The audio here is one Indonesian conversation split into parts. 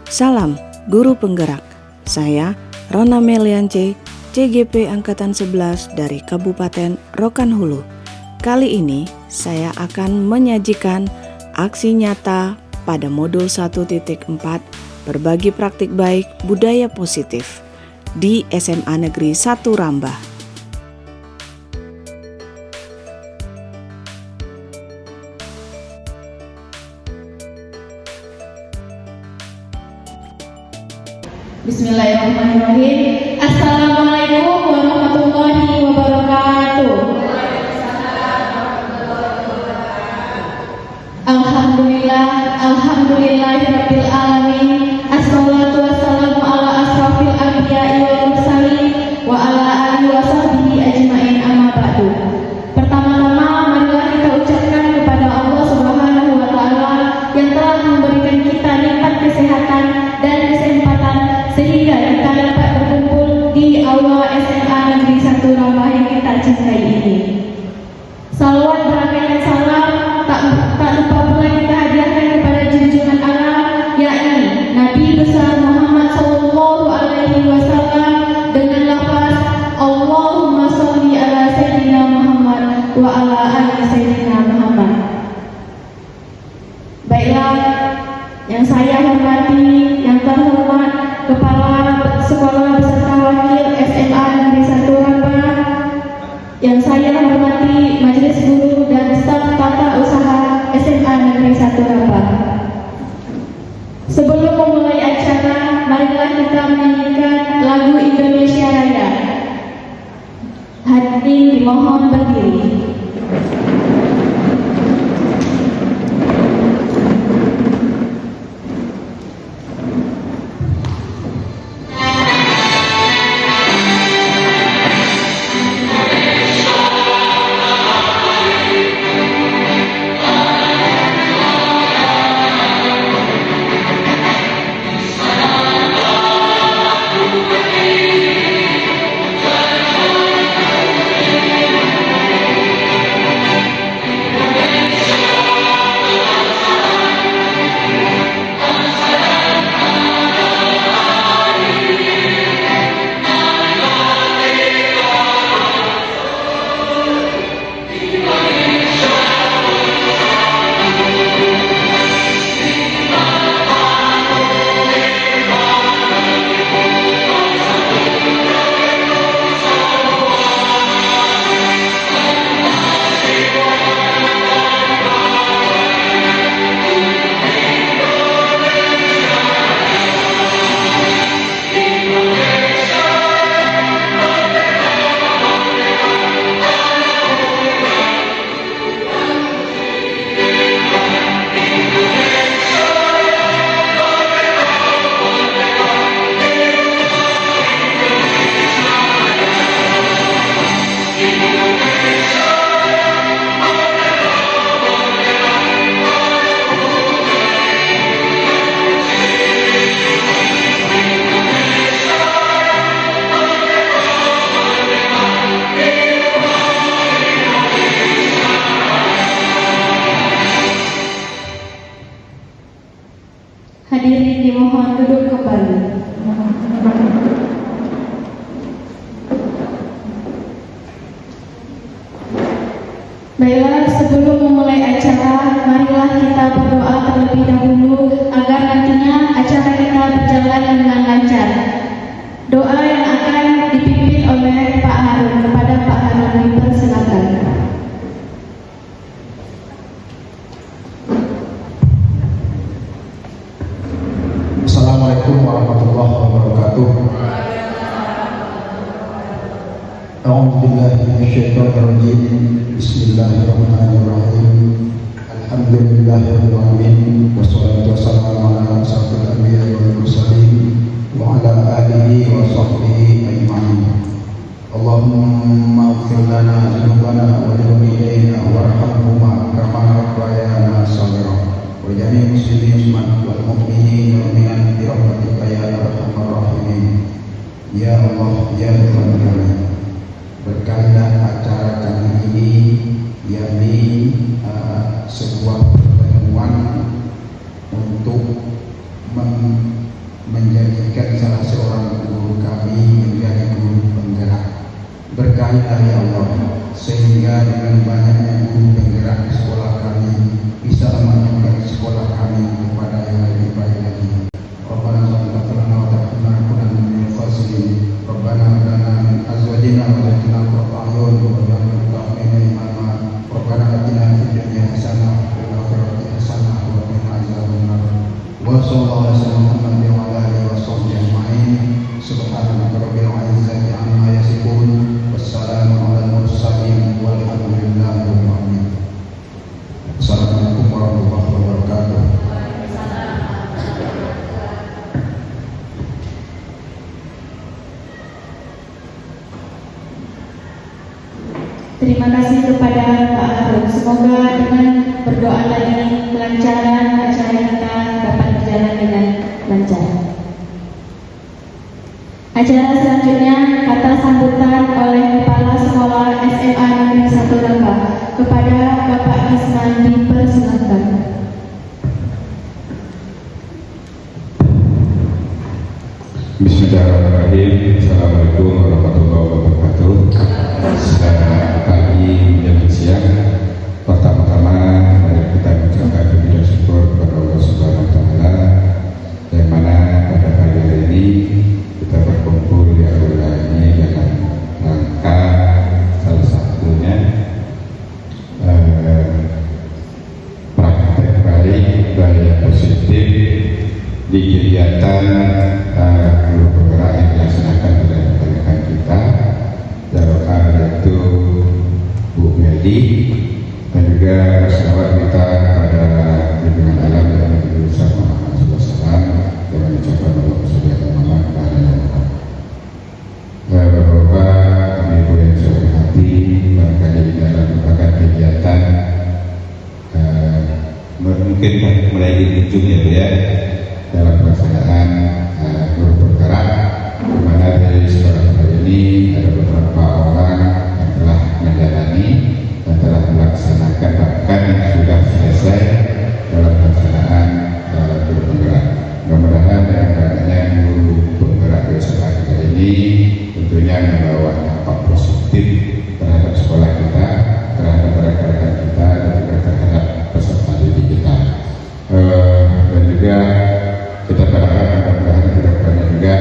Salam Guru Penggerak. Saya Rona Meliance, CGP Angkatan 11 dari Kabupaten Rokan Hulu. Kali ini saya akan menyajikan aksi nyata pada modul 1.4 berbagi praktik baik budaya positif di SMA Negeri 1 Rambah. Bismillahirrahmanirrahim. Assalamualaikum warahmatullahi wabarakatuh. Alhamdulillahirabbil alamin. Assalatu wassalamu ala asrafil anbiya'i wal mursalin wa ala alihi wa sahbihi ajmain, amma ba'du. Pertama-tama marilah kita ucapkan kepada Allah Subhanahu wa taala yang telah memberikan kita nikmat kesehatan dan kesempatan sehingga kita dapat berkumpul di aula SMA Negeri 1 Rambah yang kita cintai ini. Salawat berangkaian salam tak lupa pula kita hadiahkan kepada junjungan Allah, yakni Nabi besar Muhammad sallallahu alaihi wasallam dengan lafaz Allahumma sholli ala sayyidina Muhammad wa ala ali sayyidina Muhammad. Baiklah, yang saya hormati, yang terhormat Kepala Sekolah beserta Wakil SMA Negeri 1 Rambah, yang saya hormati Majelis Guru dan staf tata usaha SMA Negeri 1 Rambah. Sebelum memulai acara, marilah kita menyanyikan lagu Indonesia Raya. Hadirin dimohon berdiri. Hadirin dimohon duduk kembali. Baiklah, sebelum memulai acara, marilah kita berdoa terlebih dahulu agar nantinya acara kita berjalan dengan lancar. Doa yang akan dipimpin oleh Pak Harun. Kepada Pak Harun dipersilakan. Assalamualaikum warahmatullahi wabarakatuh. A'udzubillahi minasyaitonir rajim. Bismillahirrahmanirrahim. Alhamdulillahirabbil alamin wassalatu wassalamu ala asyrofil anbiya'i wal mursalin wa ala alihi wa sahbihi ajma'in. Allahumma ighfir lana dzunubana wa liwalidayna warhamhuma kama rabbayana shaghira. Wa jami'il muslimin wal mu'minin wal mu'minat bi rahmatika ya arhamar rahimin. Ya Allah, ya Tuhan, berkailah acara kali ini, yakni sebuah pertemuan untuk menjadikan salah seorang guru kami menjadi guru penggerak. Berkahilah ya Allah, sehingga dengan banyaknya guru penggerak di sekolah kami bisa memajukan sekolah kami kepada yang lebih baik lagi. Rabbana taqabbal minna wa taqabbal minna minal fasiqin. Rabbana hab lana min azwajina wa dhurriyyatina qurrata a'yun waj'alna lil muttaqina imama. Rabbana atina fid dunya hasanah wa fil akhirati hasanah wa qina adzabannar. Wa sallallahu alaihi wasallam wa ala alihi wa sahbihi ajma'in. Subhanaka rabbil izzati amma yasifun. Wassalamu ala mursalin walhamdulillahi rabbil alamin. Assalamualaikum warahmatullahi wabarakatuh. Terima kasih kepada Pak Harun. Semoga dengan berdoa lagi kelancaran acara kita dapat berjalan dengan lancar. Acara selanjutnya kata sambutan oleh Kepala Sekolah SMA Negeri 1 Langkah kepada Bapak Isman dipersilakan. Bismillahirrahmanirrahim. Assalamualaikum warahmatullahi wabarakatuh. Selamat pagi dan siang. Pertama-tama mari kita mengucapkan puji dan syukur kepada Allah Subhanahu wa taala yang mana pada pagi hari ini kita berkumpul di aula ini dalam rangka salah satunya praktek baik budaya positif di kegiatan guru penggerak yang dilaksanakan oleh rekan kita yaitu Bu Medi dan juga sahabat kita kepada lingkungan alam dan berusaha Muhammad SAW yang mengucapkan bahwa sudah Muhammad kepada yang Bapak Ibu yang saya hormati, barangkali ini adalah merupakan kegiatan mungkin mulai di ujung ya Bu ya dalam pelaksanaan guru penggerak, di mana dari sekolah ini ada beberapa orang yang telah menjalani dan telah melaksanakan bahkan yang sudah selesai dalam pelaksanaan guru penggerak. Mudah-mudahan dengan adanya guru penggerak di sekolah kita ini tentunya membawa dampak positif terhadap sekolah kita, terhadap rekan-rekan kita dan juga terhadap peserta didik kita. Dan juga kita berharap mudah-mudahan ke depannya juga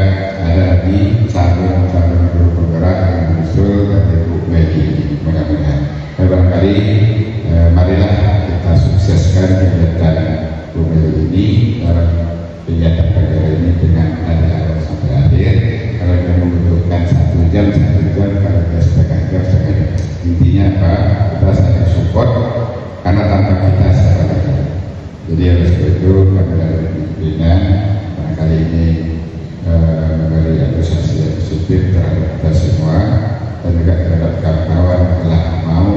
ada lagi cabang-cabang guru penggerak yang muncul dari Bu Medi mudah-mudahan. Barangkali marilah kita sukseskan kegiatan Bu Medi ini dalam kegiatan penggerak ini dengan ada awal sampai akhir. Kalau kita membutuhkan 1 jam kalau kita setengah jam. Intinya apa? Kita saling support karena tanpa kita siapa lagi. Jadi oleh sebab itu kami dari pimpinan barangkali ini memberi apresiasi yang positif terhadap kita semua dan juga terhadap kawan-kawan yang telah mau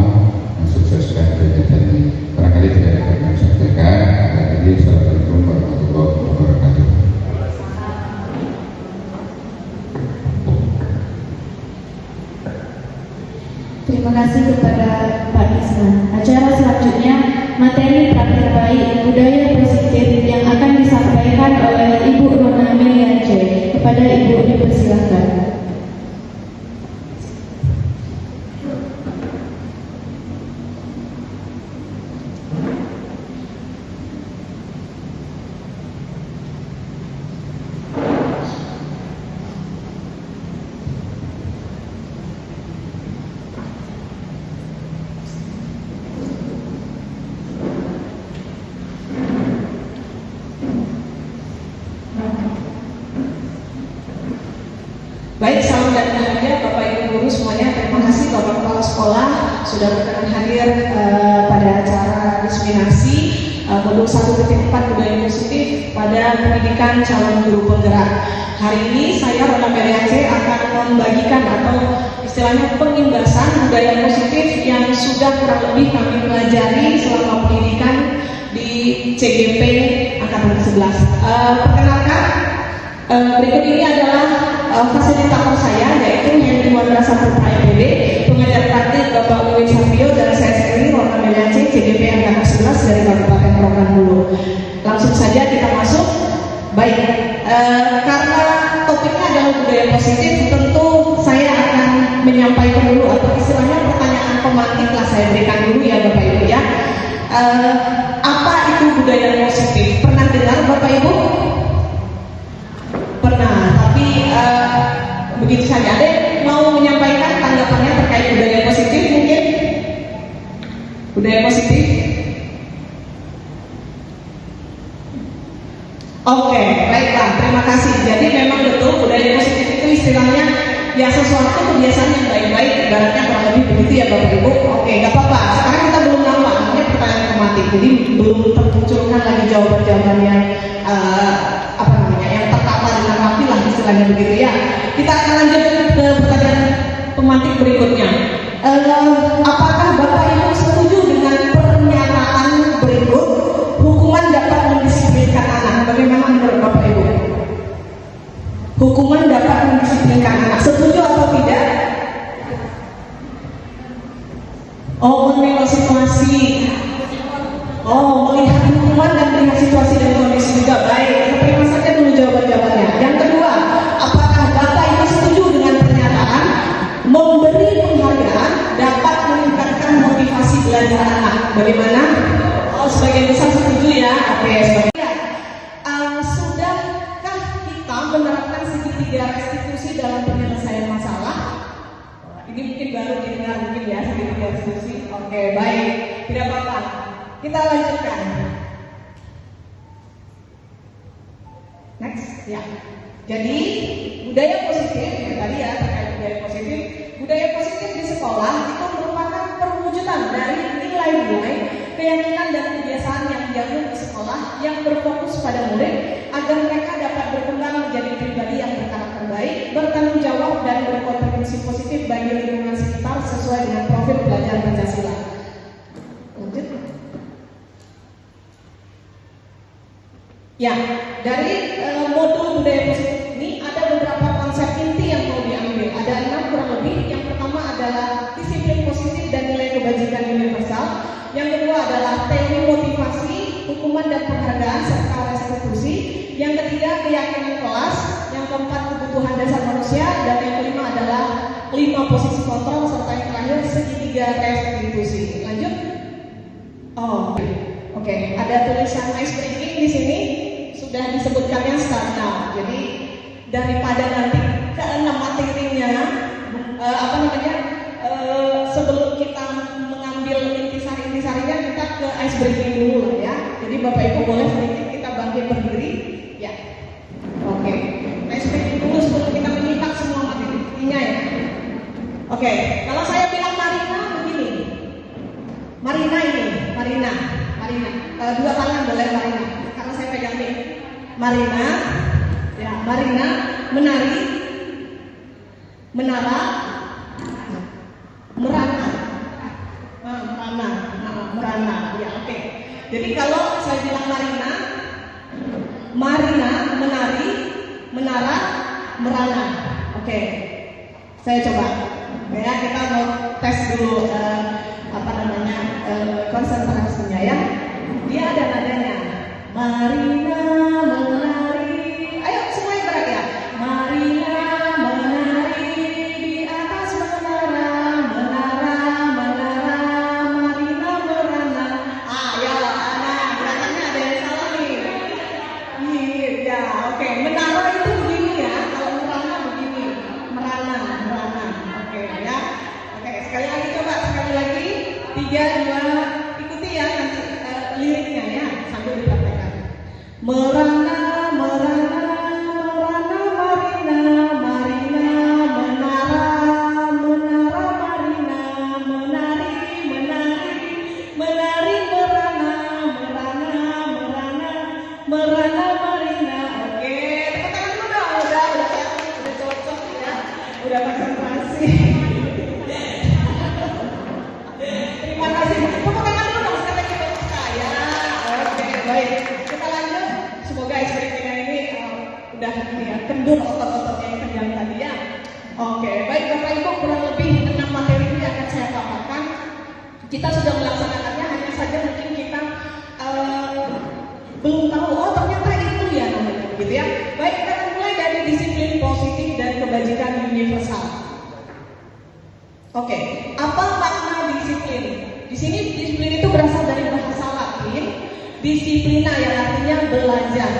mensukseskan kegiatan ini. Barangkali tidak dapat kami sampaikan. Jadi assalamualaikum warahmatullahi wabarakatuh. Terima kasih kepada Pak Isman. Acara selanjutnya materi praktek baik budaya positif yang akan disampaikan oleh Ibu Rona Meliance. Kepada Ibu dipersilakan. Baik, salam dan bahagia Bapak Ibu guru semuanya. Terima kasih Bapak Kepala Sekolah sudah berkenan hadir pada acara diseminasi modul 1.4 budaya positif pada pendidikan calon guru penggerak. Hari ini saya Rona Meliance akan membagikan atau istilahnya pengimbasan budaya positif yang sudah kurang lebih kami pelajari selama pendidikan di CGP Angkatan ke-11. Perkenalkan, berikut ini adalah fasilitator saya, yaitu Henry Wadrasa Putra IPB, pengajar praktik Bapak Wiwit Sapio, dan saya sendiri Rona Meliance, CGP Angkatan 11 dari Kabupaten Rokan Hulu. Langsung saja kita masuk. Baik, Karena topiknya adalah budaya positif, tentu saya akan menyampaikan dulu atau istilahnya pertanyaan pemantik lah saya berikan dulu ya Bapak Ibu ya. Apa itu budaya positif? Pernah dengar Bapak Ibu? Pernah, tapi begitu saja. Ada yang mau menyampaikan tanggapannya terkait budaya positif mungkin? Budaya positif? Oke, baiklah, terima kasih. Jadi memang betul budaya positif itu istilahnya ya sesuatu kebiasaan yang baik-baik, ibaratnya kurang lebih begitu ya Bapak Ibu. Oke, nggak apa-apa. Sekarang kita belum nama, ini pertanyaan otomatis, jadi belum termunculkan lagi jawaban-jawaban yang yang tertata dengan rapi lah istilahnya begitu ya. Kita akan lanjut ke pertanyaan pemantik berikutnya. Apakah Bapak Ibu setuju dengan pernyataan berikut? Hukuman dapat mendisiplinkan anak. Bagaimana menurut Bapak Ibu? Hukuman dapat mendisiplinkan anak. Setuju atau tidak? Oh, menilai situasi. Oh, melihat hukuman dan melihat situasi dan kondisi juga. Baik, terima saja dulu jawaban-jawabannya. Yang kedua, apakah Bapak Ibu setuju dengan pernyataan memberi penghargaan dapat meningkatkan motivasi belajar anak? Bagaimana? Oh, sebagian besar setuju ya. Oke, sebagian. Sudahkah kita menerapkan segitiga restitusi dalam penyelesaian masalah? Ini mungkin baru didengar mungkin ya segitiga restitusi. Oke, baik. Tidak apa-apa. Kita lanjutkan. Next, ya. Jadi budaya positif, ya tadi ya terkait budaya positif. Budaya positif di sekolah itu merupakan perwujudan dari nilai-nilai, keyakinan dan kebiasaan yang dibangun di sekolah yang berfokus pada murid agar mereka dapat berkembang menjadi pribadi yang berkarakter baik, bertanggung jawab dan berkontribusi positif bagi lingkungan sekitar sesuai dengan profil pelajar Pancasila. Lanjut. Ya, dari modul budaya positif ini ada beberapa konsep inti yang mau diambil. Ada 6 kurang lebih. Yang pertama adalah disiplin positif dan nilai kebajikan universal. Yang kedua adalah teori motivasi, hukuman dan penghargaan serta restitusi. Yang ketiga keyakinan kelas. Yang keempat kebutuhan dasar manusia. Dan yang kelima adalah 5 posisi kontrol serta yang terakhir segitiga restitusi. Lanjut. Oh, oke. Ada tulisan ice breaking di sini. Sudah disebutkannya start now. Jadi daripada nanti ke-6 materinya sebelum kita mengambil intisari-intisarinya kita ke ice breaking dulu lah ya. Jadi Bapak Ibu boleh sedikit kita bangkit berdiri ya. Oke. Ice breaking dulu sebelum kita menyimak semua materinya ya. Oke, kalau saya bilang Marina begini. Marina ini, Marina. Dua tangan boleh Marina. Karena saya pegang ini. Marina, ya Marina menari, menara, merana, merana, ya oke. Jadi kalau saya bilang Marina menari, menara, merana, oke. Saya coba, ya kita mau tes dulu konsentrasinya ya. Dia ada nadanya. Marina menari, ayo semuanya berat ya. Marina menari di atas menara, Marina merana. Ya anak, beratnya ada yang salah nih. Iya, oke. Menara itu begini ya, kalau merana begini, merana, oke ya. Oke, sekali lagi coba, sekali lagi, 3, 2, ikuti ya nanti liriknya ya, sambil dipraktekkan. Merana, Marina, menara, Marina, menari, merana, Marina. Oke, tepuk tangan dulu dong. Udah cocok ya, udah konsentrasi. Terima kasih. Tepuk tangan dulu dong sampai kita percaya. Oke, baik. Kita lanjut. Semoga ekspresinya ini udah kendur otot-ototnya yang tegang tadi ya. Oke, baik Bapak Ibu, kurang lebih 6 materi ini akan saya paparkan. Kita sudah melaksanakannya, hanya saja mungkin kita belum tahu. Oh ternyata itu ya namanya, gitu ya. baik, kita akan mulai dari disiplin positif dan kebajikan universal. Oke, apa makna disiplin? Di sini disiplin itu berasal dari bahasa Latin, disiplina yang artinya belajar.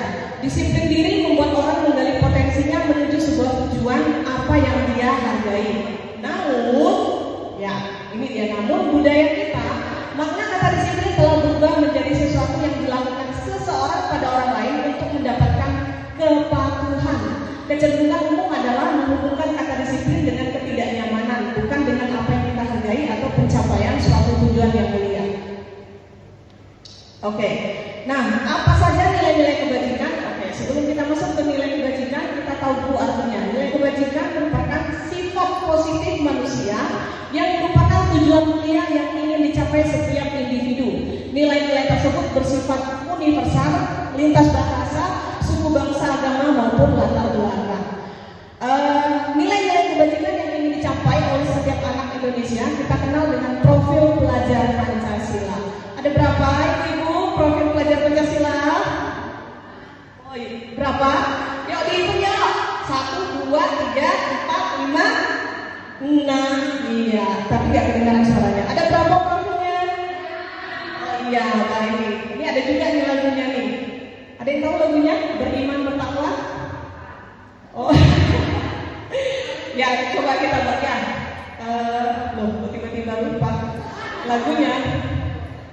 Disiplin diri membuat orang menggali potensinya menuju sebuah tujuan apa yang dia hargai. Namun, ya ini dia, namun budaya kita, makna kata disiplin telah berubah menjadi sesuatu yang dilakukan seseorang pada orang lain untuk mendapatkan kepatuhan. Kecenderungan umum adalah menghubungkan kata disiplin dengan ketidaknyamanan, bukan dengan apa yang kita hargai atau pencapaian suatu tujuan yang mulia. Oke, nah apa saja nilai-nilai kebajikan? Oke, sebelum kita masuk ke nilai kebajikan, kita tahu dulu artinya. Nilai kebajikan merupakan sifat positif manusia yang merupakan tujuan mulia yang ingin dicapai setiap individu. Nilai-nilai tersebut bersifat universal, lintas bahasa, suku, bangsa, agama maupun latar belakang. Nilai-nilai kebajikan yang ingin dicapai oleh setiap anak Indonesia kita kenal dengan profil pelajar Pancasila. Ada berapa ibu profil pelajar Pancasila? Oh iya, berapa? Yuk dihitung ya. 1, 2, 3, 4, 5, 6. Iya, tapi gak kedengaran suaranya. Ada berapa profilnya? Oh iya, baik. Ini ada juga nih lagunya nih. Ada yang tahu lagunya? Beriman bertakwa? Oh, ya coba kita baca. Loh, tiba-tiba lupa lagunya.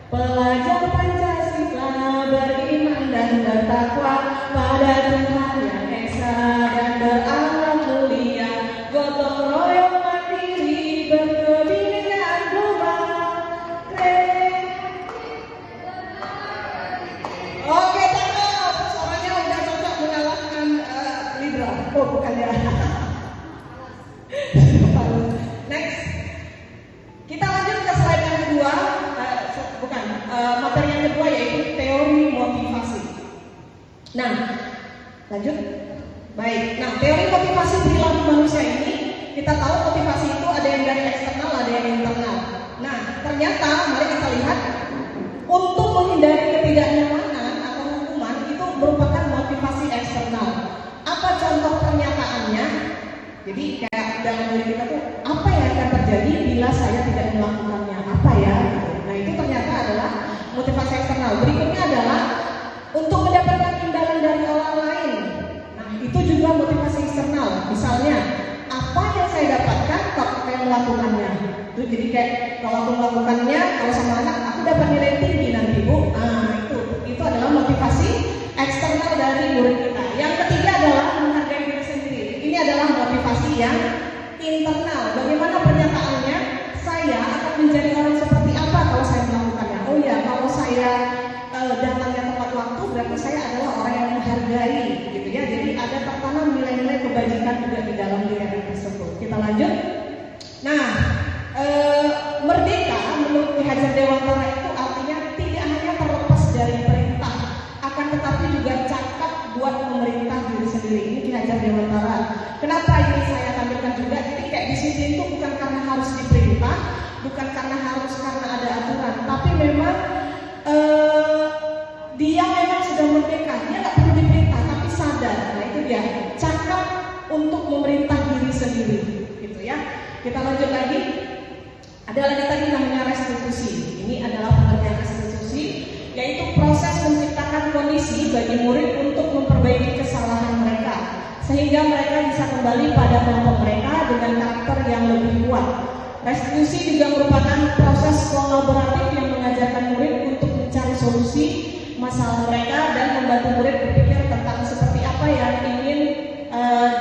Pelajar Pancasila beriman dan bertakwa pada Tuhan yang esa dan berakhlak mulia, gotong royong mandiri berkebinekaan global. Oke, cakep. Suaranya udah cocok mengalahkan Libra. Oh, bukan ya. Next. Kita lanjut ke slide yang kedua. Materi yang kedua yaitu teori motivasi. Nah, lanjut. Baik. Nah, teori motivasi perilaku manusia ini, kita tahu motivasi itu ada yang dari eksternal, ada yang internal. Nah, ternyata mari kita lihat, untuk menghindari ketidaknyamanan atau hukuman itu merupakan motivasi eksternal. Apa contoh pernyataannya? Jadi kayak dalam diri kita tuh, apa yang akan terjadi bila saya tidak melakukannya? Apa ya? Nah, itu ternyata adalah motivasi eksternal. Berikutnya adalah untuk mendapatkan imbalan dari orang lain. Nah, itu juga motivasi eksternal. Misalnya, apa yang saya dapatkan kalau saya melakukannya? Itu jadi kayak kalau aku melakukannya, kalau sama anak aku dapat nilai tinggi nanti, Bu. Nah, itu adalah motivasi eksternal dari murid kita. Yang ketiga adalah menghargai diri sendiri. Ini adalah motivasi yang internal. Bagaimana pernyataannya? Saya akan menjadi orang seperti apa kalau saya melakukannya? Oh ya, kalau saya datangnya tepat waktu, berarti saya adalah orang yang menghargai, gitu ya. Jadi ada tertanam nilai-nilai kebajikan juga di dalam diri tersebut. Kita lanjut. Nah, merdeka menurut Ki Hajar Dewantara itu artinya tidak hanya terlepas dari perintah, akan tetapi juga cakap buat memerintah diri sendiri. Ini Ki Hajar Dewantara. Kenapa ini saya tampilkan juga? Jadi kayak disiplin itu bukan karena harus diperintah, bukan karena ada aturan, tapi memang dia memang sudah merdeka, dia nggak perlu diperintah, tapi sadar. Nah itu dia, cakap untuk memerintah diri sendiri, gitu ya. Kita lanjut lagi. Ada lagi tadi namanya restitusi. Ini adalah pengertian restitusi, yaitu proses menciptakan kondisi bagi murid untuk memperbaiki kesalahan mereka, sehingga mereka bisa kembali pada kelompok mereka dengan karakter yang lebih kuat. Restitusi juga merupakan proses kolaboratif yang mengajarkan murid untuk mencari solusi masalah mereka dan membantu murid berpikir tentang seperti apa yang ingin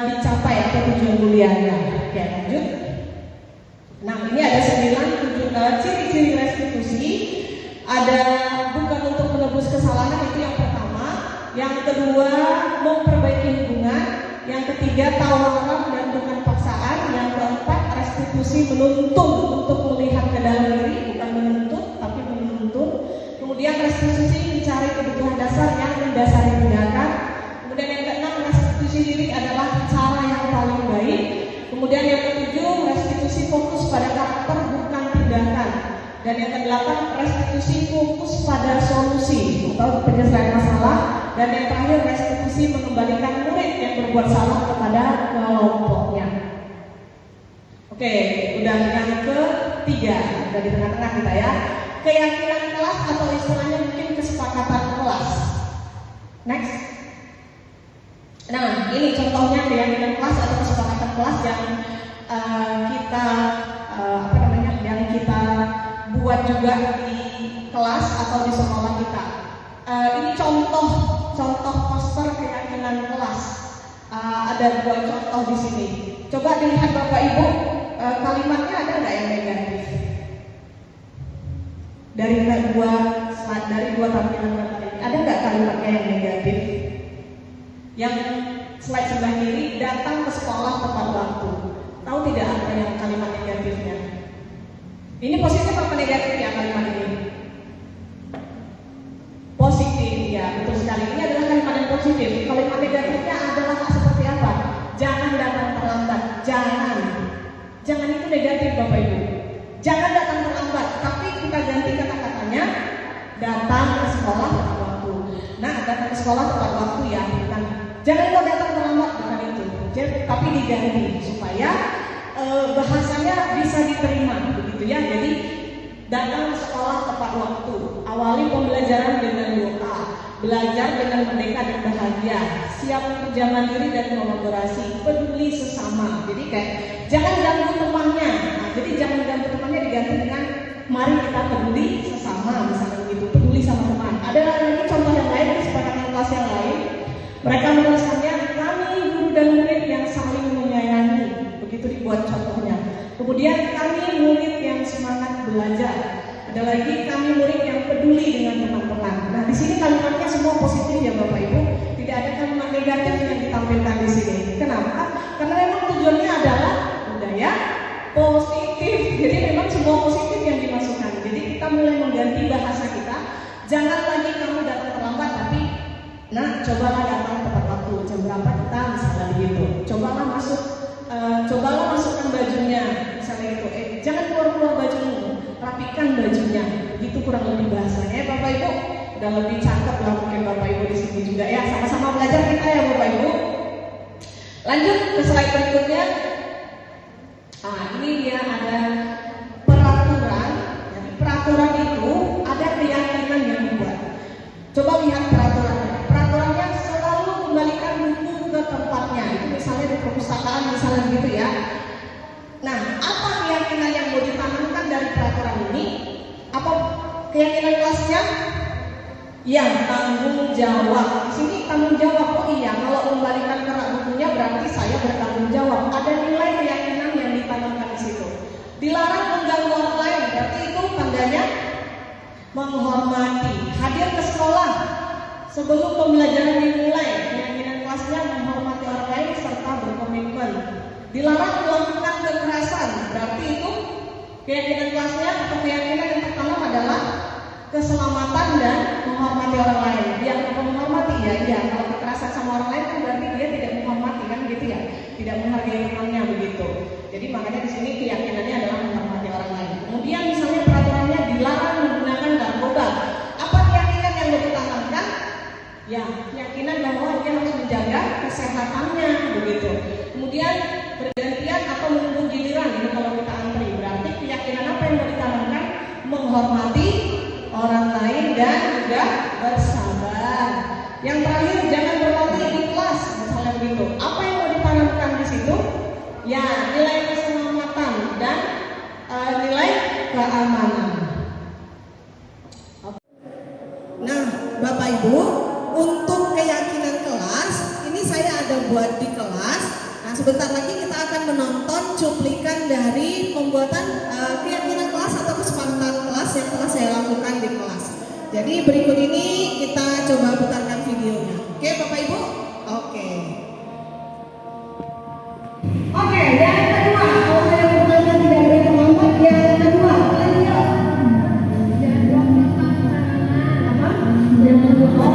dicapai atau tujuan mulianya. Oke, lanjut. Nah, ini ada 9 ciri-ciri restitusi. Ada bukan untuk menebus kesalahan, itu yang pertama. Yang kedua, memperbaiki hubungan. Yang ketiga, tawaran dan bukan paksaan. Yang keempat, restitusi menuntun untuk melihat ke dalam diri, bukan menuntut tapi menuntun. Kemudian restitusi mencari kebutuhan dasar yang mendasari tindakan. Kemudian yang keenam, restitusi diri adalah cara yang paling baik. Kemudian yang ketujuh, restitusi fokus pada karakter bukan tindakan. Dan yang kedelapan, restitusi fokus pada solusi atau penyelesaian masalah, dan yang terakhir restitusi mengembalikan murid yang berbuat salah kepada kelompoknya. Oke, udah yang ketiga, udah di tengah-tengah kita ya. Keyakinan kelas atau istilahnya mungkin kesepakatan kelas. Next. Nah, ini contohnya keyakinan kelas atau kesepakatan kelas yang yang kita buat juga di kelas atau di sekolah kita. Ini contoh poster keyakinan kelas. Ada 2 contoh di sini. Coba dilihat Bapak Ibu, kalimatnya ada nggak yang negatif? Dari dua tampilan tadi, ada nggak kalimatnya yang negatif? Yang slide sebelah kiri, datang ke sekolah tepat waktu. Tahu tidak apa yang kalimat negatifnya? Ini positif apa negatif ya kalimat ini? Positif ya, betul sekali. Ini adalah kalimat yang positif. Kalimat negatifnya adalah seperti apa? Jangan datang terlambat. Jangan itu negatif Bapak Ibu. Jangan datang terlambat. Tapi kita ganti kata-katanya, datang ke sekolah tepat waktu. Nah, datang ke sekolah tepat waktu ya, bukan. Jangan kau datang terlambat, bukan itu. Tapi diganti supaya bahasanya bisa diterima, begitu ya. Jadi datang ke sekolah tepat waktu, awali pembelajaran dengan doa, belajar dengan merdeka dan bahagia, siap kerja mandiri dan kolaborasi, peduli sesama. Jadi kayak jangan ganggu temannya. Nah, jadi jangan ganggu temannya diganti dengan mari kita peduli sesama, misalnya begitu, peduli sama teman. Ada lagi contoh yang lain, kesepakatan kelas yang lain. Mereka menuliskannya, kami guru dan murid yang saling menyayangi. Begitu dibuat contohnya. Kemudian kami murid yang semangat belajar. Ada lagi kami murid yang peduli dengan teman-teman. Nah, di sini kalimatnya semua positif ya Bapak Ibu. Tidak ada kalimat negatif yang ditampilkan di sini. Kenapa? Karena memang tujuannya adalah budaya positif. Jadi memang semua positif yang dimasukkan. Jadi kita mulai mengganti bahasa kita. Jangan lagi kamu datang terlambat, tapi cobalah datang tepat waktu. Jam berapa kita misalnya begitu. Cobalah masukkan bajunya, misalnya itu. Jangan keluar bajumu, rapikan bajunya. Gitu kurang lebih bahasanya. Bapak Ibu, udah lebih cakep lah mungkin Bapak Ibu di sini juga ya. Sama-sama belajar kita ya Bapak Ibu. Lanjut ke slide berikutnya. Ini dia ada peraturan. Jadi peraturan itu ada keyakinan yang dibuat. Coba lihat peraturannya. Peraturannya selalu kembalikan buku ke tempatnya. Itu misalnya di perpustakaan misalnya gitu ya. Nah, apa keyakinan yang mau ditanamkan dari peraturan ini? Apa keyakinan kelasnya? Ya, tanggung jawab. Di sini tanggung jawab. Oh iya, kalau kembalikan ke rak bukunya berarti saya bertanggung jawab. Ada nilai keyakinan yang ditanamkan di situ. Dilarang mengganggu orang lain. Berarti itu tandanya menghormati. Hadir ke sekolah sebelum pembelajaran dimulai. Keyakinan kelasnya menghormati orang lain serta berkomitmen. Dilarang melakukan kekerasan. Berarti itu keyakinan kelasnya atau keyakinan yang pertama adalah keselamatan dan menghormati orang lain. Yang menghormati ya, kalau kekerasan sama orang lain kan berarti dia tidak menghormati kan gitu ya, tidak menghargai temannya begitu. Jadi makanya di sini keyakinannya adalah menghormati orang lain. Kemudian misalnya peraturannya dilarang menggunakan narkoba. Apa keyakinan yang mau ditanamkan? Ya, keyakinan bahwa dia harus menjaga kesehatannya begitu. Kemudian bergantian atau menunggu giliran ini kalau kita antri. Berarti keyakinan apa yang mau ditanamkan? Menghormati orang lain dan juga bersabar. Yang terakhir, jangan berlatih di kelas, misalnya begitu. Apa yang mau ditanamkan di situ? Ya, nilai keselamatan dan nilai keamanan. Nah, Bapak Ibu, untuk keyakinan kelas, ini saya ada buat di kelas. Nah, sebentar lagi kita akan menonton cuplikan dari pembuatan keyakinan kelas atau kesepakatan kelas yang telah saya lakukan di kelas. Jadi berikut ini kita coba putarkan videonya. Oke Bapak Ibu? Oke. Oke, yang kedua, kalau saya pertama tidak boleh terlambat, yang kedua, lanjut. Jangan buang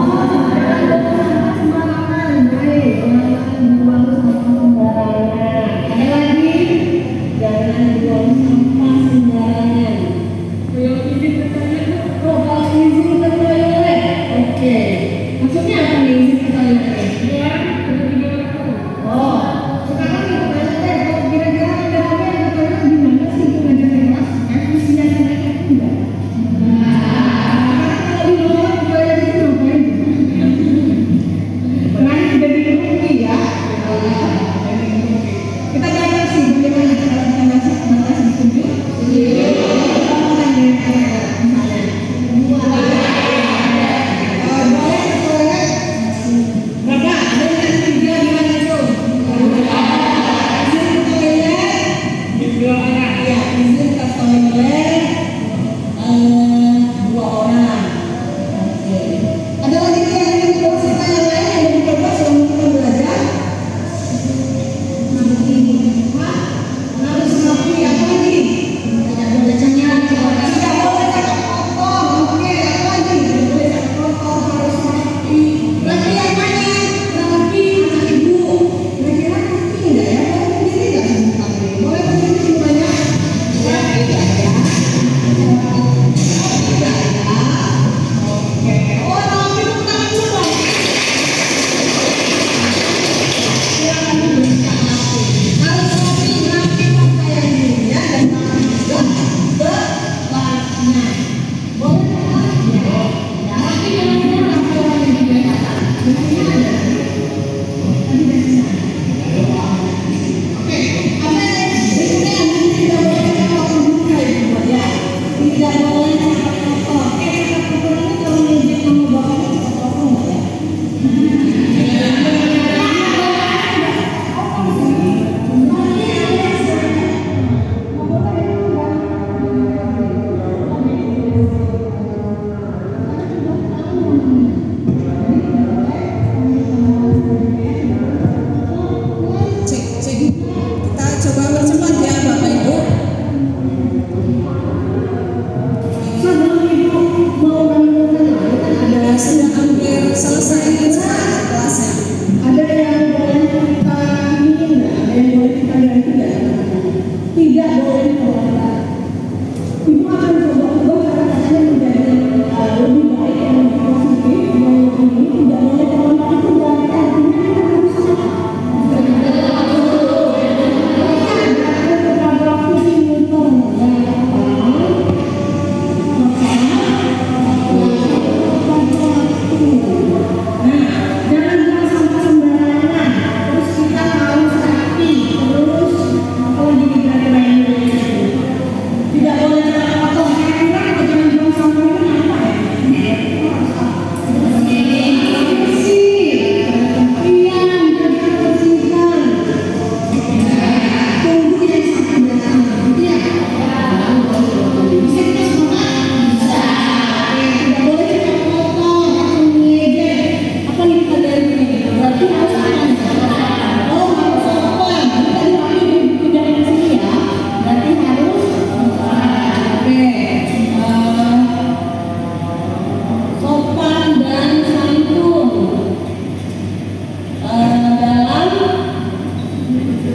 apa? Jangan buang sembarangan. Baik, jangan buang sampah sembarangan. Ada lagi, jangan buang sampah sembarangan. Kalau izin katanya, kalau izin ke toilet, oke. Maksudnya apa nih?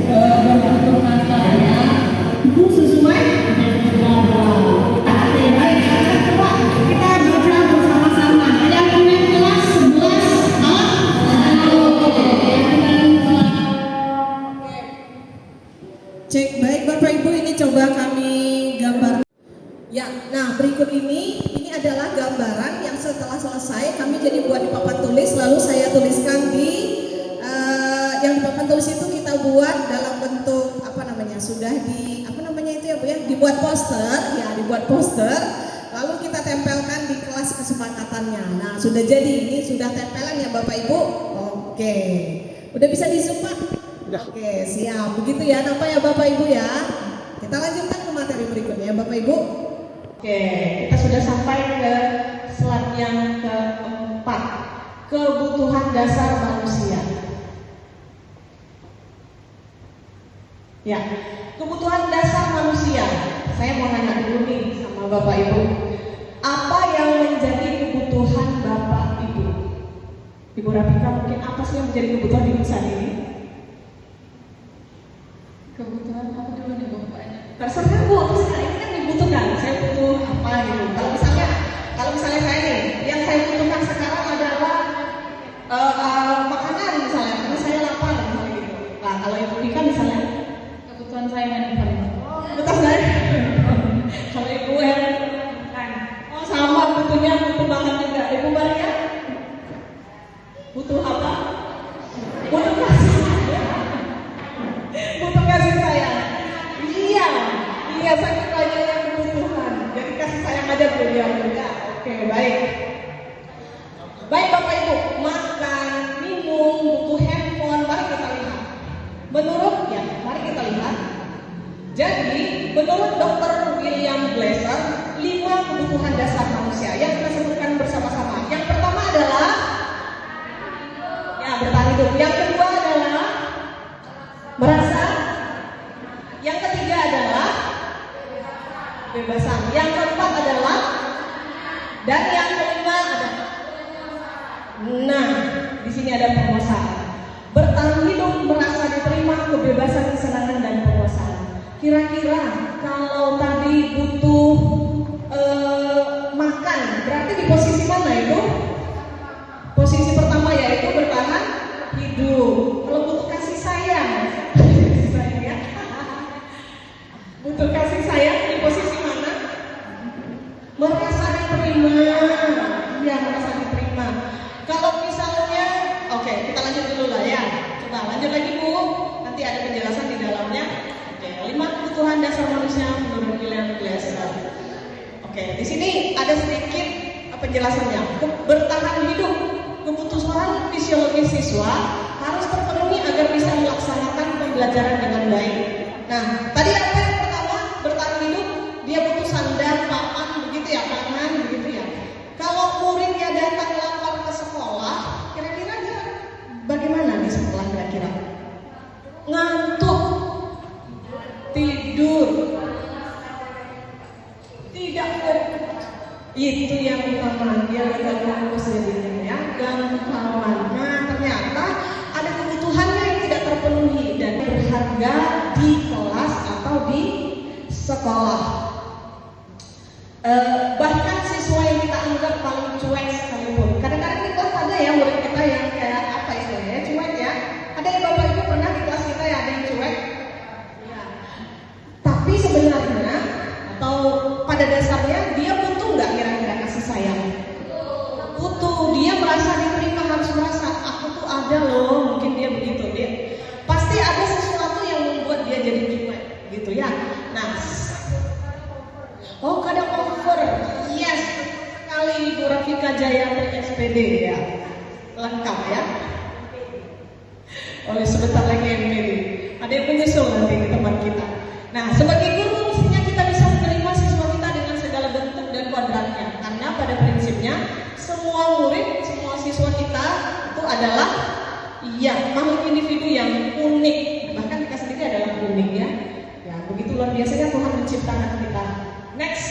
berbentuk katanya itu sesuai dengan Oke, baik. Coba kita baca bersama-sama. Yang punya kelas 11 A. Cek, baik Bapak Ibu, ini coba kami gambar. Ya, nah berikut ini adalah gambaran yang setelah selesai kami jadi buat di papan tulis, lalu saya tuliskan di yang di papan tulis itu kita buat dalam bentuk sudah di itu ya Bu ya, dibuat poster, dibuat poster, lalu kita tempelkan di kelas kesepakatannya. Nah sudah jadi, ini sudah tempelan ya Bapak Ibu. Oke, udah bisa di zoom Pak? Oke, siap. Begitu ya, nampak ya Bapak Ibu ya. Kita lanjutkan ke materi berikutnya ya Bapak Ibu. Oke, kita sudah sampai ke slide yang keempat, kebutuhan dasar manusia. Ya, kebutuhan dasar manusia. Saya mau nanya dulu nih sama Bapak Ibu, apa yang menjadi kebutuhan Bapak Ibu? Ibu Rafika, mungkin apa sih yang menjadi kebutuhan di saat ini? Kebutuhan apa dulu nih Bapaknya? Terserah Bu, terserah, ini kan dibutuhkan. Saya butuh apa gitu. Kalau misalnya saya nih, yang saya butuhkan sekarang adalah makanan misalnya, karena saya lapar misalnya gitu. Nah, kalau Ibu Rika misalnya, Kebutuhan saya handphone. kebutuhan saya. Kalau Ibu kan, sama butuhnya, butuh banget juga. Ibu Maria, butuh apa? Butuh kasih sayang. Butuh kasih sayang. Iya, saya banyak yang kebutuhan. Jadi kasih sayang aja Bu ya. Oke, baik. Baik Bapak Ibu, makan, minum, butuh handphone, mari kita lihat. Mari kita lihat. Jadi, menurut Dr. William Glasser, 5 kebutuhan dasar manusia yang kita sebutkan bersama-sama. Yang pertama adalah bertahan hidup. Yang kedua adalah merasa. Yang ketiga adalah kebebasan. Yang keempat adalah, dan yang kelima adalah, nah, di sini ada penguasaan. Bertahan hidup, merasa diterima, kebebasan, kesenangan, dan penguasaan. Kira-kira kalau tadi butuh makan, berarti di posisi mana itu? Posisi pertama yaitu bertahan hidup. Kalau butuh kasih sayang, butuh kasih sayang di posisi mana? Merasa diterima. Iya, merasa diterima. Kalau misalnya, oke, kita lanjut dulu lah ya. Coba lanjut lagi Bu. Nanti ada penjelasan di dalamnya. Oke, 5 kebutuhan dasar manusia menurut William Glasser. Oke, di sini ada sedikit penjelasannya. Bertahan hidup, kebutuhan fisiologis siswa harus terpenuhi agar bisa melaksanakan pembelajaran dengan baik. Nah, tadi apa yang pertama? Bertahan hidup, dia butuh sandang, papan, begitu ya, pangan, begitu ya. Kalau muridnya datang lapar ke sekolah, kira-kira dia bagaimana di sekolah kira-kira? Ngantuk, tidur, tidak fokus. Itu yang utama, dia gagal fokus jadinya ya, gampang. Nah, ternyata ada kebutuhannya yang tidak terpenuhi dan berharga di kelas atau di sekolah. Bahkan siswa yang kita anggap paling cuek sekalipun. Kadang-kadang di kelas ada ya murid kita yang kayak apa istilahnya, cuek ya. Ada yang Bapak Ibu pernah di kelas kita ya ada yang cuek? Ya. Tapi sebenarnya atau pada dasarnya dia butuh nggak kira-kira kasih sayang? Butuh. Dia merasa diterima, harus merasa aku tuh ada loh. Mungkin dia begitu, dia pasti ada sesuatu yang membuat dia jadi cuek gitu ya. Nah, kadang over, yes sekali Ibu Rafika Jaya SPD ya, lengkap ya. Sebentar lagi MPD, ada yang menyusul nanti di tempat kita. Nah, sebagai guru mestinya kita bisa menerima siswa kita dengan segala bentuk dan kodratnya, karena pada prinsipnya semua murid, semua siswa kita itu adalah makhluk individu yang unik, bahkan kita sendiri adalah unik ya. Ya, begitu luar biasanya Tuhan menciptakan kita. Next,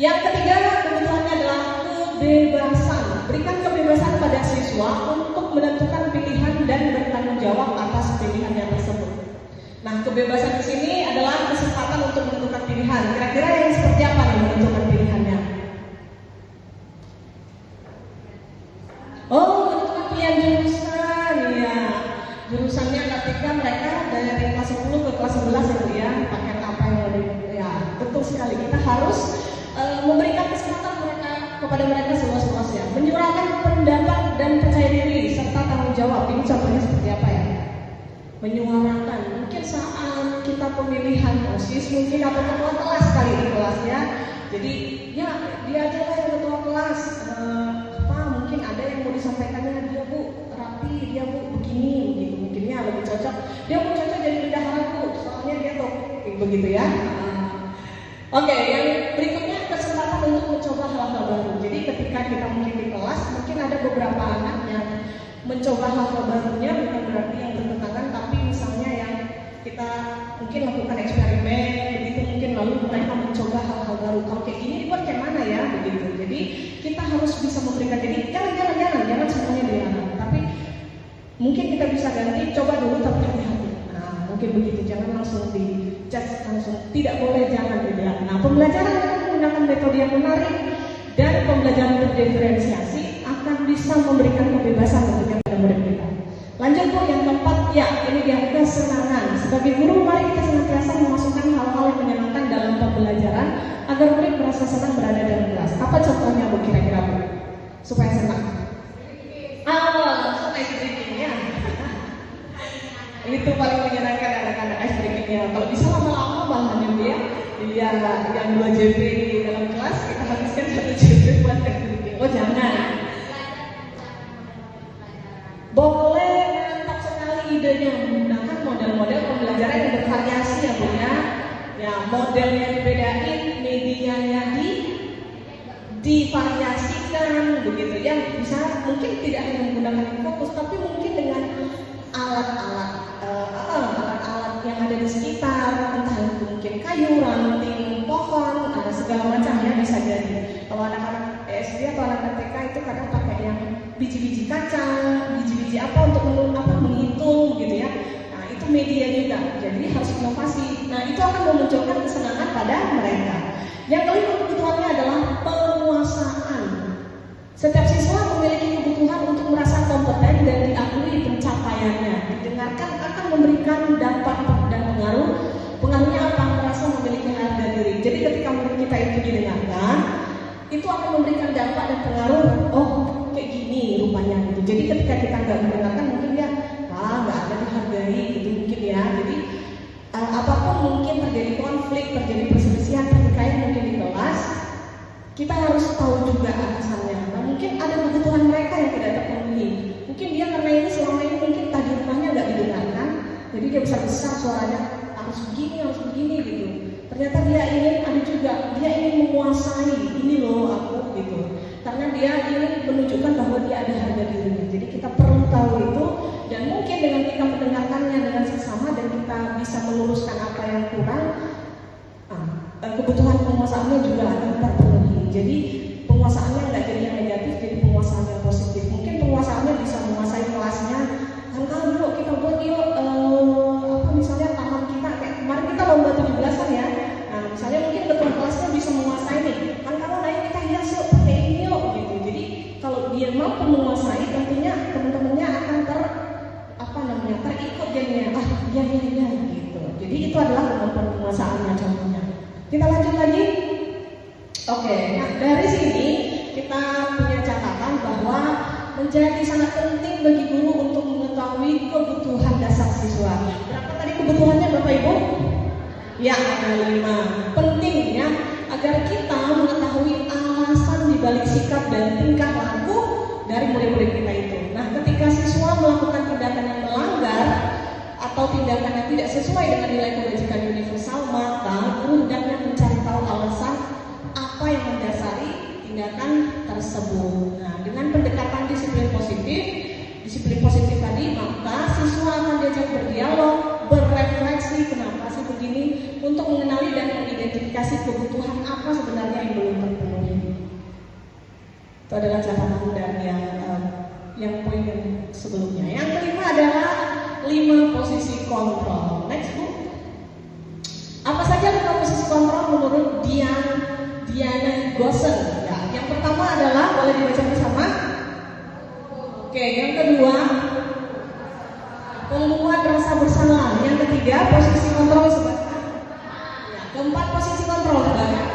yang ketiga kebutuhannya adalah kebebasan. Berikan kebebasan pada siswa untuk menentukan pilihan dan bertanggung jawab atas kebebasan di sini adalah kesempatan untuk menentukan pilihan. Kira-kira yang seperti apa nih menentukan pilihannya? Oh, menentukan pilihan jurusan, ya. Jurusannya ketika mereka dari kelas 10 ke kelas 11 ya Bu ya, pakai apa yang lebih, ya betul sekali. Kita harus memberikan kesempatan kepada mereka seluas-luasnya, menyuarakan pendapat dan percaya diri serta tanggung jawab. Ini contohnya seperti apa ya? Menyuarakan, mungkin saat kita pemilihan OSIS mungkin atau ketua kelas kali di kelas ya. Jadi ya dia aja lah yang ketua kelas. Mungkin ada yang mau disampaikannya, dia Bu rapi, dia Bu begini, begitu. Mungkinnya lebih cocok. Dia mau cocok jadi bendahara Bu, soalnya dia tuh begitu ya. Oke, yang berikutnya kesempatan untuk mencoba hal-hal baru. Jadi ketika kita mungkin di kelas, mungkin ada beberapa anak yang mencoba hal-hal barunya, bukan berarti yang bertentangan, tapi misalnya yang kita mungkin lakukan eksperimen, begitu mungkin lalu mereka mencoba hal-hal baru. Kalau kayak gini dibuat kayak mana ya, begitu. Jadi kita harus bisa memberikan. Jadi jangan semuanya dilarang, tapi mungkin kita bisa ganti, coba dulu tapi hati-hati. Nah, mungkin begitu. Jangan langsung di-judge langsung. Tidak boleh, jangan gitu ya. Nah, pembelajaran akan menggunakan metode yang menarik dan pembelajaran berdiferensiasi akan bisa memberikan kebebasan tentunya pada murid kita. Lanjut Bu, yang keempat, ya ini dia kesenangan. Sebagai guru, mari kita senantiasa memasukkan hal-hal yang menyenangkan dalam pembelajaran agar murid merasa senang berada dalam kelas. Apa contohnya Bu kira-kira Bu? Supaya senang. Langsung ice breaking ya. Itu paling menyenangkan anak-anak ice breaking-nya. Kalau bisa lama-lama bahannya dia yang 2 JP di dalam kelas, kita habiskan 1 JP buat ice breaking. Oh jangan. Boleh, mantap sekali idenya, menggunakan model-model pembelajaran yang bervariasi ya Bu ya. Ya, modelnya dibedain, medianya divariasikan begitu ya. Bisa mungkin tidak hanya menggunakan fokus, tapi mungkin dengan alat-alat yang ada di sekitar, entah itu mungkin kayu, ranting, pohon, ada segala macam ya bisa jadi. Kalau anak-anak SD atau anak TK itu kadang pakai yang biji-biji kacang, biji-biji apa untuk menghitung gitu ya. Nah itu media juga, jadi harus inovasi. Nah itu akan memunculkan kesenangan pada mereka. Yang kelima kebutuhannya adalah penguasaan. Setiap siswa memiliki kebutuhan untuk merasa kompeten dan diakui pencapaiannya. Didengarkan akan memberikan dampak dan pengaruh. Pengaruhnya apa? Merasa memiliki harga diri. Jadi ketika murid kita itu didengarkan, itu akan memberikan dampak dan pengaruh. Oh, kayak gini rupanya gitu. Jadi ketika kita nggak mendengarkan, mungkin dia nggak ada dihargai gitu mungkin ya. Jadi apapun mungkin terjadi konflik, terjadi perselisihan, pertikaian mungkin di kelas, kita harus tahu juga alasannya. Nah, mungkin ada kebutuhan mereka yang tidak terpenuhi. Mungkin dia karena ini selama ini mungkin tadi rumahnya nggak didengarkan, jadi dia besar-besar suaranya harus begini gitu. Ternyata dia ingin menguasai ini loh aku gitu. Karena dia ingin menunjukkan bahwa dia ada harga dirinya. Jadi kita perlu tahu itu, dan mungkin dengan kita mendengarkannya dengan seksama dan kita bisa meluruskan apa yang kurang, kebutuhan penguasaannya juga akan terpenuhi. Jadi penguasaannya nggak jadi yang negatif, jadi penguasaan yang positif. Mungkin penguasaannya bisa menguasai kelasnya. Kan yuk kita buat misalnya taman kita kayak kemarin kita lomba 17-an ya. Nah misalnya mungkin ketua kelasnya bisa menguasai nih. Kan kamu naik kita hias yuk pakai ini yuk gitu. Jadi kalau dia mampu menguasai, tentunya teman-temannya akan terikut jadinya. Iya gitu. Jadi itu adalah kemampuan penguasaannya contohnya. Kita lanjut lagi. Oke, nah dari sini kita punya catatan bahwa menjadi sangat penting bagi guru untuk mengetahui kebutuhan dasar siswa. Berapa tadi kebutuhannya Bapak Ibu? Ya, ada 5. Penting ya, agar kita mengetahui alasan dibalik sikap dan tingkah laku dari murid-murid kita itu. Nah, ketika siswa melakukan tindakan yang melanggar atau tindakan yang tidak sesuai dengan nilai kebajikan universal, maka guru hendaknya mencari tahu alasan apa yang mendasari tindakan tersebut. Nah, dengan pendekatan disiplin positif tadi, maka siswa akan diajak berdialog, berefleksi kenapa sih begini, untuk mengenali dan mengidentifikasi kebutuhan apa sebenarnya yang belum terpenuhi. Itu adalah catatan dan yang poin sebelumnya. Yang kelima adalah 5 posisi kontrol. Next Bu. Apa saja 5 posisi kontrol menurut Diana Gosen? Ya, yang pertama adalah, boleh dibaca bersama? Oke, yang kedua, pembuat rasa bersalah. Yang ketiga, posisi kontrol sebagai. Ya, keempat, posisi kontrol sebagai.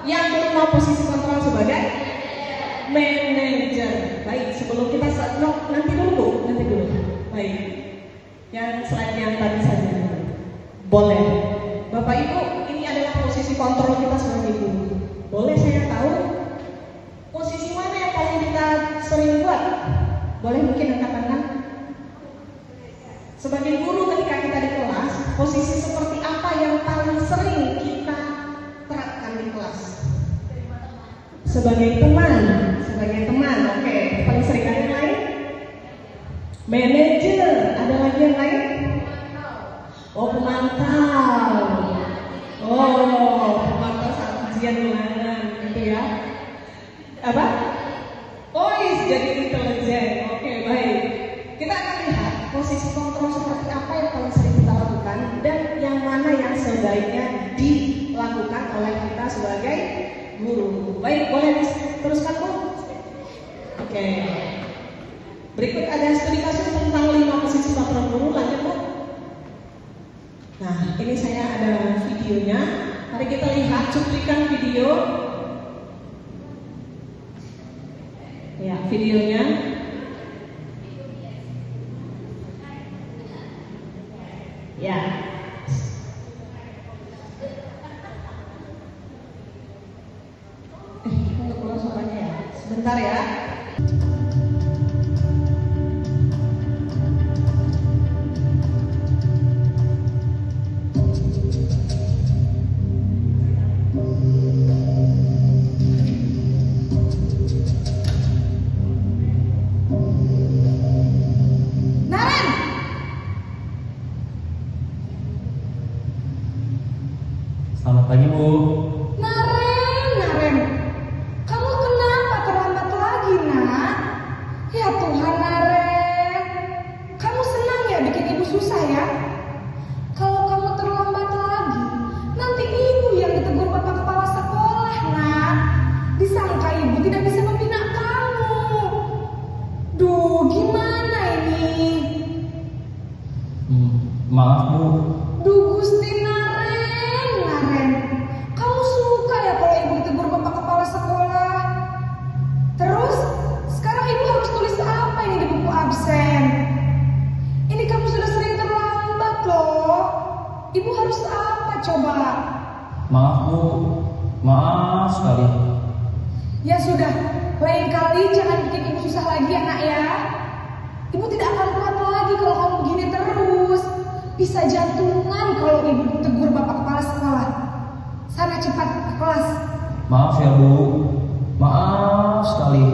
Yang kelima, posisi kontrol sebagai manajer. Baik, sebelum kita nanti dulu. Baik, yang slide yang tadi saja. Boleh, Bapak Ibu, ini adalah posisi kontrol kita sebagai guru. Boleh saya tahu posisi mana yang paling kita sering buat? Boleh mungkin angkat tangan. Sebagai guru ketika kita di kelas, posisi seperti apa yang paling sering kita terapkan di kelas? Sebagai teman, oke. Paling sering ada yang lain? Manajer, ada lagi yang lain? Oh, pemantau. Pemantau saat ujian bulanan, gitu ya. Apa? Jadi intelijen. Oke, baik. Kita akan lihat posisi kontrol seperti apa yang paling sering kita lakukan dan yang mana yang sebaiknya dilakukan oleh kita sebagai guru. Baik, boleh teruskan, Bu? Oke. Berikut ada studi kasus tentang 5 posisi kontrol guru. Lanjut, Bu. Nah, ini saya ada videonya. Mari kita lihat cuplikan video. Ya, videonya. Ya. Untuk keluar suaranya ya. Sebentar ya. Selamat pagi, Bu. Naren, kamu kenapa terlambat lagi, nak? Ya Tuhan, Naren, kamu senang ya bikin ibu susah ya? Kalau kamu terlambat lagi, nanti ibu yang ditegur bapak kepala sekolah, nak. Disangka ibu tidak bisa membina kamu. Duh, gimana ini? Maaf, Bu. Duh, Gusti Naren, kamu suka ya kalau ibu ditegur bapak kepala sekolah? Terus, sekarang ibu harus tulis apa ini di buku absen? Ini kamu sudah sering terlambat loh. Ibu harus apa coba? Maaf, Bu. Maaf sekali. Ya sudah, lain kali jangan bikin ibu susah lagi ya, nak ya. Ibu tidak akan kuat lagi kalau kamu begini terus. Bisa jantungan kalau ibu tegur bapak kepala sekolah. Sana cepat ke kelas. Maaf ya, Bu. Maaf sekali.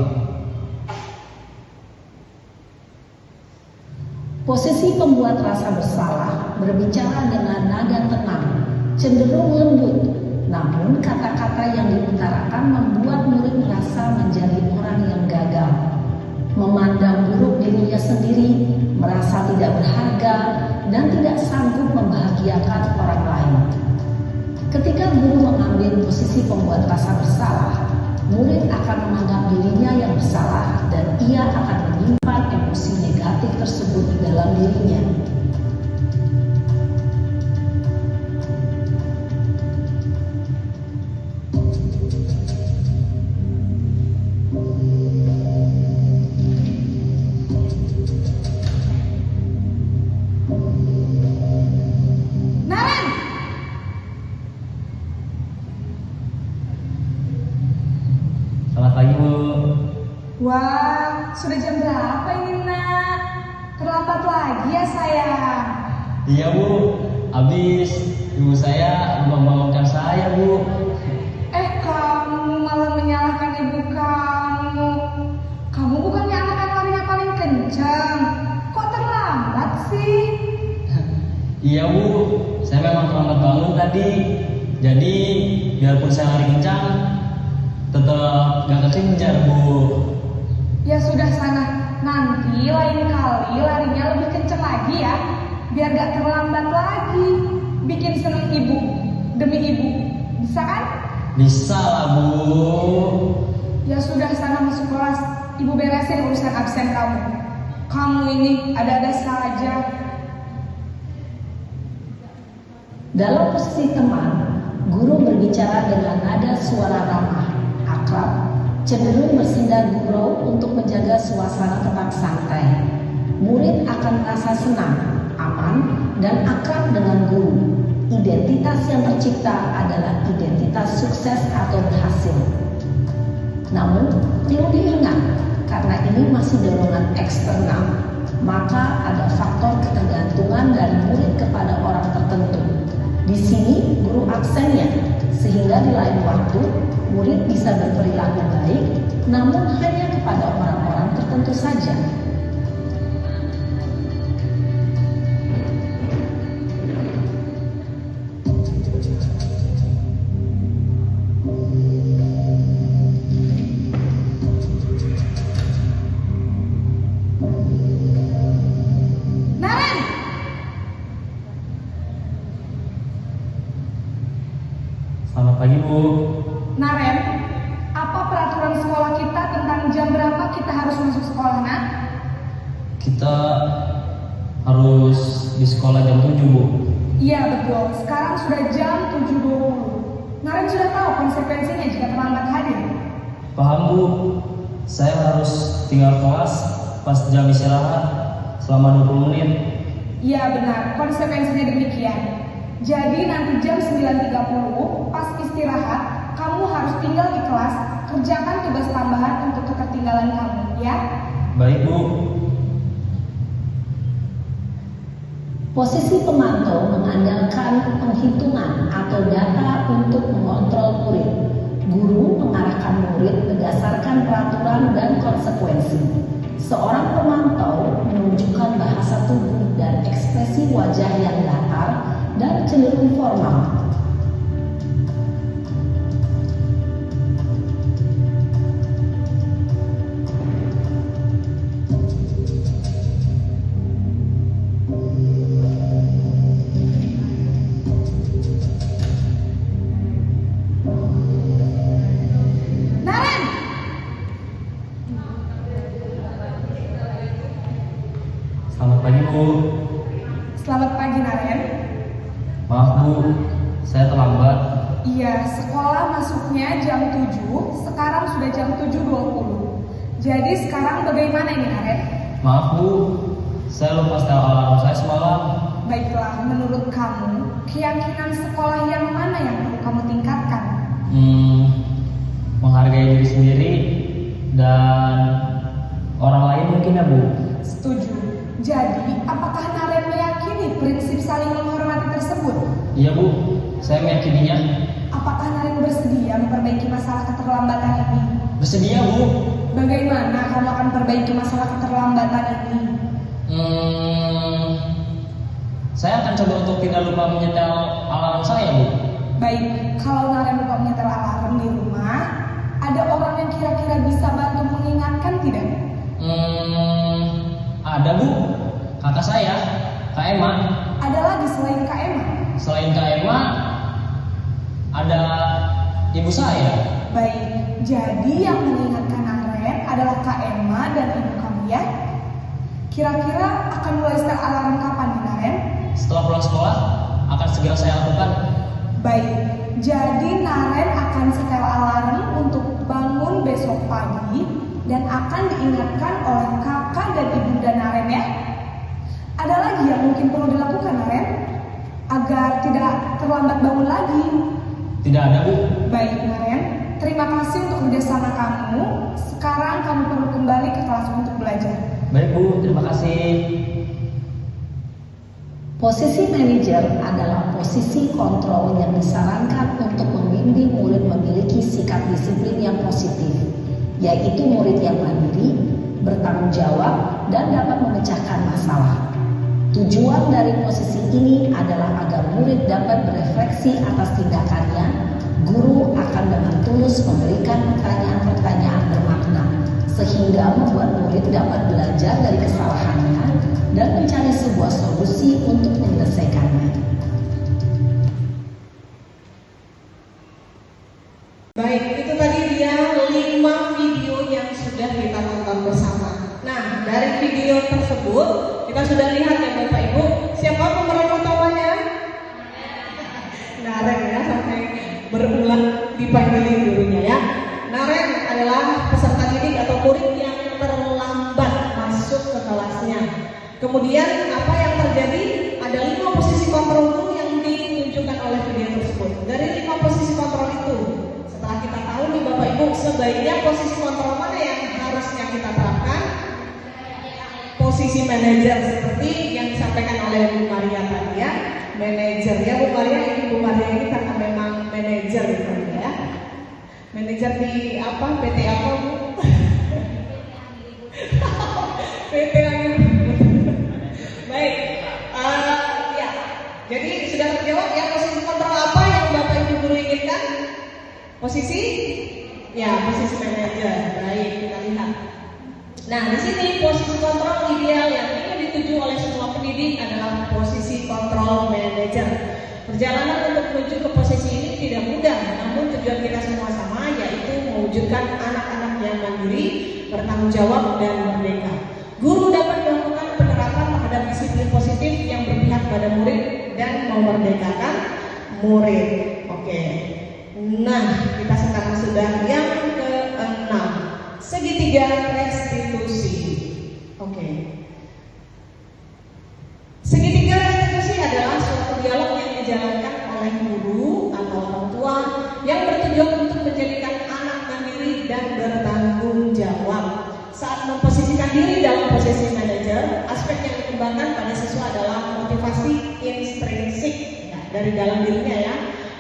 Posisi pembuat rasa bersalah berbicara dengan nada tenang, cenderung lembut. Namun kata-kata yang diutarakan membuat murid merasa menjadi orang yang gagal, memandang buruk dirinya sendiri, merasa tidak berharga, dan tidak sanggup membahagiakan orang lain. Ketika guru mengambil posisi pembuat rasa bersalah, murid akan menganggap dirinya yang bersalah dan ia akan menyimpan emosi negatif tersebut di dalam dirinya. Selamat pagi, Bu. Wah, sudah jam berapa ini, nak? Terlambat lagi ya, sayang. Iya, Bu. Habis ibu saya membangunkan saya, Bu. Kamu malah menyalahkan ibu kamu. Kamu bukannya anak yang larinya paling kencang. Kok terlambat sih? Iya, Bu. Saya memang terlambat bangun tadi. Jadi, biarpun saya lari kencang, tetap gak kekejar, Bu. Ya sudah sana. Nanti lain kali larinya lebih kencang lagi ya. Biar gak terlambat lagi. bikin seneng ibu demi ibu. Bisa kan? Bisa lah Bu. Ya sudah, sana masuk kelas. Ibu beresin urusan absen kamu. Kamu ini ada-ada saja. Dalam posisi teman, guru berbicara dengan nada suara ramah, akrab, cenderung bersenda gurau untuk menjaga suasana tetap santai. Murid akan merasa senang, aman, dan akrab dengan guru. Identitas yang tercipta adalah identitas sukses atau berhasil. Namun, perlu diingat, karena ini masih dorongan eksternal, maka ada faktor ketergantungan dari murid kepada orang tertentu. Di sini guru absennya, sehingga di lain waktu murid bisa berperilaku baik, namun hanya kepada orang-orang tertentu saja. Naren! Selamat pagi Bu. Naren, apa peraturan sekolah kita tentang jam berapa kita harus masuk sekolah, Nak? Kita harus di sekolah jam 7 Bu. Iya betul, sekarang sudah jam 7.20. Naren sudah tahu konsekuensinya jika terlambat hadir. Paham Bu. Saya harus tinggal kelas pas jam istirahat selama 20 menit. Iya benar, konsekuensinya demikian. Jadi nanti jam 9.30 pas istirahat, kamu harus tinggal di kelas, kerjakan tugas tambahan untuk ketertinggalan kamu, ya? Baik Bu. Posisi pemantau mengandalkan penghitungan atau data untuk mengontrol murid. Guru mengarahkan murid berdasarkan peraturan dan konsekuensi. Seorang pemantau menunjukkan bahasa tubuh dan ekspresi wajah yang datar dan cenderung formal. Naren! Selamat pagi Bu. Selamat pagi, Naren. Maaf Bu, saya terlambat. Iya, sekolah masuknya jam 7, sekarang sudah jam 7.20. Jadi sekarang bagaimana ini, Naren? Maaf Bu, saya lupa setel alarm saya semalam. Baiklah, menurut kamu, keyakinan sekolah yang mana yang perlu kamu tingkatkan? Menghargai diri sendiri dan orang lain mungkin ya Bu. Setuju. Jadi, apakah Naren meyakini prinsip saling menghormati tersebut? Iya Bu, saya meyakininya. Apakah Naren bersedia memperbaiki masalah keterlambatan ini? Bersedia Bu. Bagaimana kamu akan perbaiki masalah keterlambatan ini? Saya akan coba untuk tidak lupa menyetel alarm saya Bu. Baik, kalau Naren lupa menyetel alarm di rumah, ada orang yang kira-kira bisa bantu mengingatkan tidak? Ada Bu, kakak saya, Kak Emma. Ada lagi selain Kak Emma? Selain Kak Emma, ada ibu saya. Baik, jadi yang mengingatkan Naren adalah Kak Emma dan ibu kamu ya? Kira-kira akan mulai setel alarm kapan nih, Naren? Setelah pulang sekolah, akan segera saya lakukan. Baik, jadi Naren akan setel alarm untuk bangun besok pagi dan akan diingatkan oleh kakak dan ibunda Naren ya. Ada lagi yang mungkin perlu dilakukan, Naren, agar tidak terlambat bangun lagi? Tidak ada Bu. Baik, Naren, terima kasih untuk kerjasama kamu. Sekarang kamu perlu kembali ke kelas untuk belajar. Baik Bu, terima kasih. Posisi manajer adalah posisi kontrol yang disarankan untuk membimbing murid memiliki sikap disiplin yang positif, yaitu murid yang mandiri, bertanggung jawab, dan dapat memecahkan masalah. Tujuan dari posisi ini adalah agar murid dapat berefleksi atas tindakannya. Guru akan dengan tulus memberikan pertanyaan-pertanyaan bermakna, sehingga membuat murid dapat belajar dari kesalahannya. dan mencari sebuah solusi untuk menyelesaikannya. berulang dipanggilin gurunya ya. Naren adalah peserta didik atau murid yang terlambat masuk ke kelasnya. Kemudian apa yang terjadi? Ada 5 posisi kontrol guru yang ditunjukkan oleh video tersebut. Dari 5 posisi kontrol itu, setelah kita tahu nih Bapak Ibu, sebaiknya posisi kontrol mana yang harusnya kita terapkan? Posisi manajer, seperti yang disampaikan oleh Bu Maria tadi ya. Manajer ya Bu Maria, ini Bu Maria ini karena memang manajer gitu ya. Manajer di apa? PT apa Bu? PT Angin. Baik, ya. Jadi sudah terjawab ya, posisi kontrol apa yang Bapak Ibu guru inginkan? Posisi? Ya, posisi manajer. Baik, kita lihat. Nah, di sini posisi kontrol ideal yang ingin dituju oleh semua pendidik adalah posisi kontrol manajer. Perjalanan untuk menuju ke posisi ini tidak mudah, namun tujuan kita semua sama, yaitu mewujudkan anak-anak yang mandiri, bertanggung jawab dan merdeka. Guru dapat melakukan penerapan terhadap disiplin positif yang berpihak pada murid dan memerdekakan murid. Oke. Nah, kita sekarang sudah yang ke-6. Segitiga restitusi. Oke. Segitiga restitusi adalah suatu dialog yang dijalankan oleh guru atau orang tua yang bertujuan untuk menjadikan anak mandiri dan bertanggung jawab. Saat memposisikan diri dalam posisi manajer, aspek yang dikembangkan pada siswa adalah motivasi intrinsik dari dalam dirinya ya,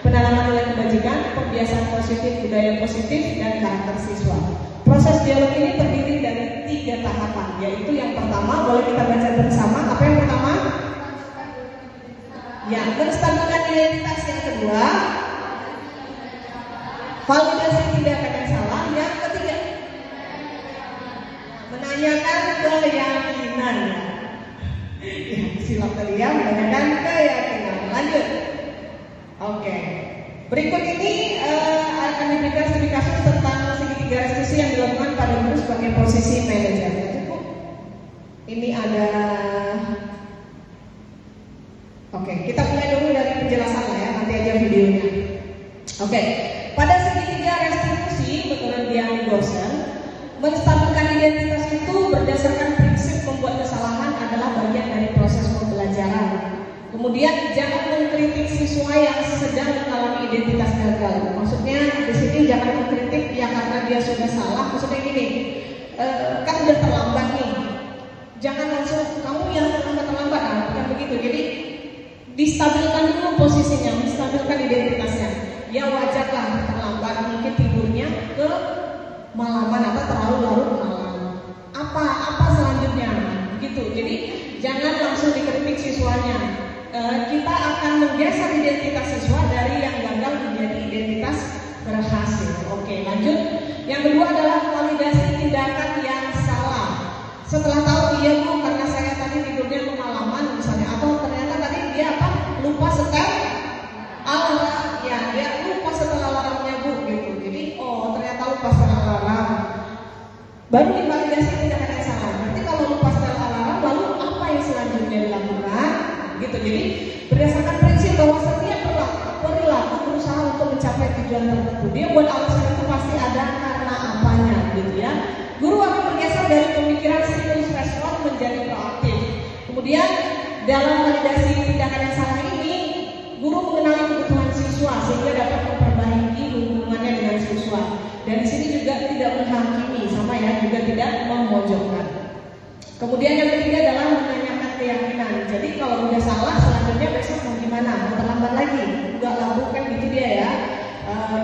penanaman nilai kebajikan, pembiasaan positif, budaya positif, dan karakter siswa. Proses dialog ini terdiri dari 3 tahapan, yaitu yang pertama, boleh kita baca bersama. Apa yang pertama? Ya, menstabilkan identitas. Yang kedua, validasi tindakan yang salah. Yang ketiga, menanyakan keyakinan. Ya, silap tadi ya, menanyakan keyakinan. Lanjut. Oke. Berikut ini akan diberikan studi kasus tentang segitiga restitusi yang dilakukan pada guru sebagai posisi manajer. Cukup. Ini ada. Oke, kita mulai dulu dari penjelasan ya, nanti aja videonya. Oke, pada segitiga restitusi menurut Dian Goshen, menstabilkan identitas itu berdasarkan prinsip membuat kesalahan adalah bagian dari proses pembelajaran. Kemudian jangan mengkritik siswa yang sedang mengalami identitas gagal. Maksudnya di sini jangan mengkritik ya karena dia sudah salah. Maksudnya gini, kan udah terlambat nih. Jangan langsung kamu yang terlambat, bukan begitu. Jadi distabilkan dulu posisinya, distabilkan identitasnya. Ya wajarlah terlambat, mungkin tidurnya ke malaman atau terlalu larut malam. Apa selanjutnya? Gitu. Jadi jangan langsung dikritik siswanya. Kita akan menggeser identitas siswa dari yang gagal menjadi identitas berhasil. Oke, lanjut. Yang kedua adalah validasi tindakan yang salah. Setelah tahu iya Bu, karena saya tadi tidurnya kemalaman misalnya, atau ternyata tadi dia apa? Lupa setel alarm. Ya, dia lupa setel alarmnya Bu gitu. Jadi ternyata lupa setel alarm. Baru divalidasi tindakan yang salah. Berarti kalau lupa setel alarm, lalu apa yang selanjutnya dilakukan? Gitu. Jadi berdasarkan prinsip bahwa setiap perilaku berusaha untuk mencapai tujuan tertentu. Dia buat alasan itu pasti ada karena apanya, gitu ya. Guru akan bergeser dari pemikiran stimulus respon menjadi proaktif. Kemudian dalam validasi tindakan yang salah ini, guru mengenali kebutuhan siswa sehingga dapat memperbaiki hubungannya dengan siswa. Dan di sini juga tidak menghakimi, sama ya, juga tidak memojokkan. Kemudian yang ketiga adalah menanyakan keyakinan. Jadi kalau udah salah, selanjutnya besok mau gimana? Mau terlambat lagi? Enggak lah, bukan gitu dia ya.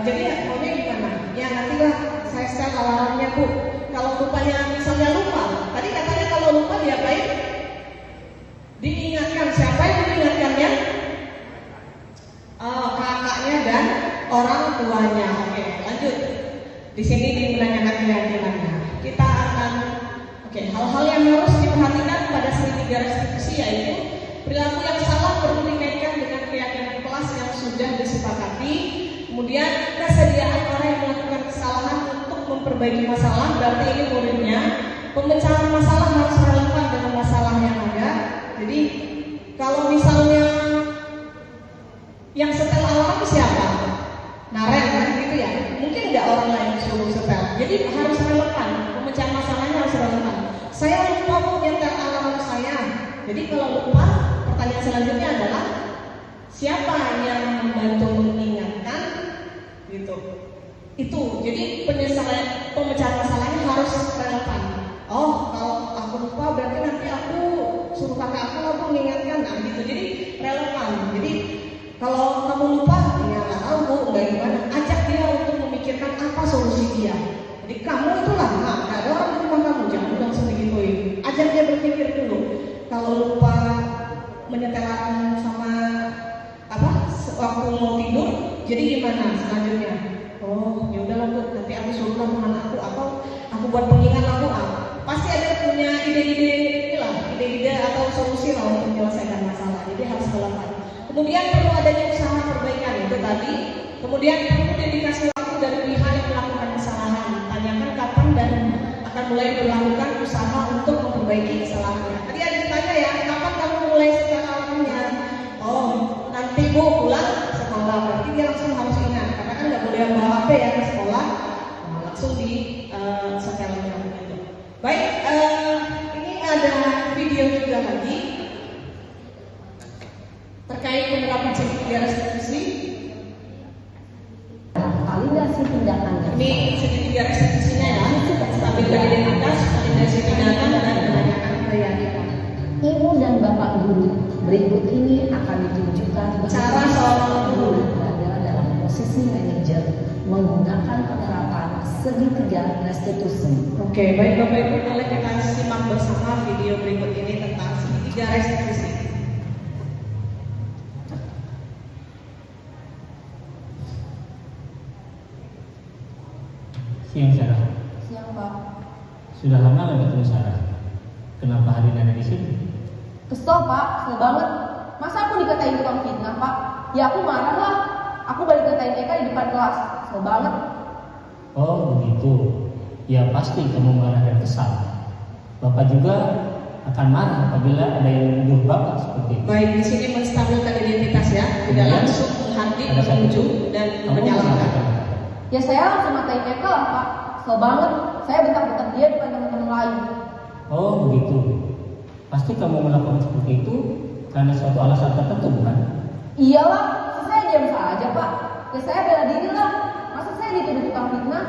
Jadi maunya gimana? Ya nantilah saya setel alarmnya Bu. Kalau lupanya misalnya lupa, tadi katanya kalau lupa diapain? Diingatkan. Siapa yang mengingatkannya? Kakaknya dan orang tuanya. Oke, lanjut. Di sini menanyakan keyakinannya. Kita akan hal-hal yang harus diperhatikan pada segitiga restitusi yaitu perilaku yang salah perlu dikaitkan dengan keyakinan kelas yang sudah disepakati. Kemudian kesediaan orang yang melakukan kesalahan untuk memperbaiki masalah, berarti ini muridnya. Pemecahan masalah harus relevan dengan masalah yang ada. Jadi kalau misalnya yang setel alarm siapa? Nah Jadi harus relevan, pemecahan masalahnya harus relevan. Saya lupa Bu nyetel alarm saya. Jadi kalau lupa, pertanyaan selanjutnya adalah siapa yang membantu mengingatkan gitu. Itu. Jadi pemecahan masalahnya harus relevan. Oh, kalau aku lupa berarti nanti aku suruh kakak aku mengingatkan, nah gitu. Jadi relevan. Jadi kalau kamu lupa, ya nggak tahu Bu, nggak gimana. Ajak dia untuk memikirkan apa solusi dia. Jadi kamu itulah, nggak ada orang di rumah kamu, jangan langsung digituin. Ajak dia berpikir dulu. Kalau lupa menyetel alarm sama apa waktu mau tidur, jadi gimana selanjutnya? Oh, ya udahlah Bu, nanti aku suruh teman aku atau aku buat pengingat aku pasti ada punya ide-ide atau solusi lah untuk menyelesaikan masalah. Jadi harus relevan. Kemudian perlu adanya usaha perbaikan itu tadi. Kemudian perlu dedikasi waktu dari pihak yang melakukan kesalahan. Tanyakan kapan dan akan mulai melakukan usaha untuk memperbaiki kesalahannya. Tadi ada ditanya ya, kapan kamu mulai kesalahannya? Oh, nanti Bu pulang sekolah. Berarti dia langsung harus ingat. Karena kan nggak boleh bawa HP ya ke sekolah. Nah, langsung di setelnya. Baik, ini ada video juga lagi terkait penerapan segitiga restitusi. Validasi tindakan. Ini segitiga restitusinya ya, stabilkan identitas, validasi tindakan, dan menanyakan keyakinan. Ibu dan Bapak Guru, berikut ini akan ditunjukkan Cara seorang guru berada dalam posisi manajer menggunakan penerapan segitiga restitusi. Oke, baik Bapak Ibu, boleh kita simak bersama video berikut ini tentang segitiga restitusi. Siang Sarah. Siang Pak. Sudah lama nggak ketemu Sarah. Kenapa hari ini ada di sini? Kesel Pak, kesel banget. Masa aku dikatain tukang fitnah Pak? Ya aku marah lah. Aku balik katain TK di depan kelas. Kesel banget. Oh begitu. Ya pasti kamu marah dan kesal. Bapak juga akan marah apabila ada yang menuduh Bapak seperti itu. Baik, di sini menstabilkan identitas ya, tidak langsung menghardik, menunjuk dan menyalahkan. Ya saya langsung matain TK lah Pak. Kesel banget. Saya bentak-bentak dia depan teman-teman lain. Oh begitu. Pasti kamu melakukan seperti itu karena suatu alasan tertentu, bukan? Iyalah, saya diam saja Pak. Ya saya bela diri lah. Masa saya dituduh tukang fitnah?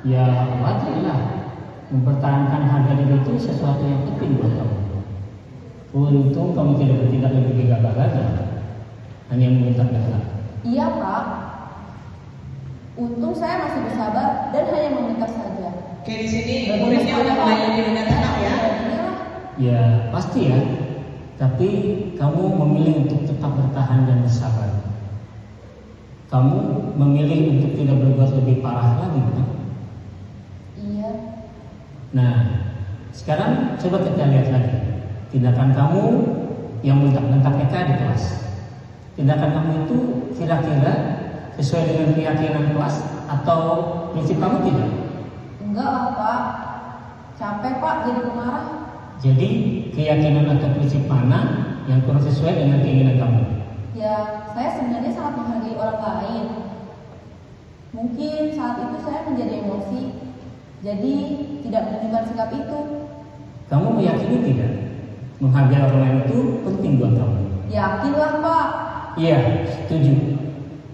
Ya wajar lah. Mempertahankan harga diri itu sesuatu yang penting buat kamu. Untung kamu tidak bertindak lebih gegabah lagi, hanya meminta-minta. Iya Pak. Untung saya masih bersabar dan hanya meminta saja. Oke, di sini muridnya udah mulai lebih dengan tenang ya. Ya pasti ya. Tapi kamu memilih untuk tetap bertahan dan bersabar. Kamu memilih untuk tidak berbuat lebih parah lagi, bukan? Iya. Nah, sekarang coba kita lihat lagi tindakan kamu yang bentak-bentak TK di kelas. Tindakan kamu itu kira-kira sesuai dengan keyakinan kelas atau prinsip kamu tidak? Enggak lah Pak. Capek Pak jadi pemarah. Jadi keyakinan atau prinsip mana yang kurang sesuai dengan keinginan kamu? Ya, saya sebenarnya sangat menghargai orang lain. Mungkin saat itu saya menjadi emosi, jadi tidak menunjukkan sikap itu. Kamu meyakini tidak? Menghargai orang lain itu penting buat kamu. Yakinlah Pak. Iya, setuju.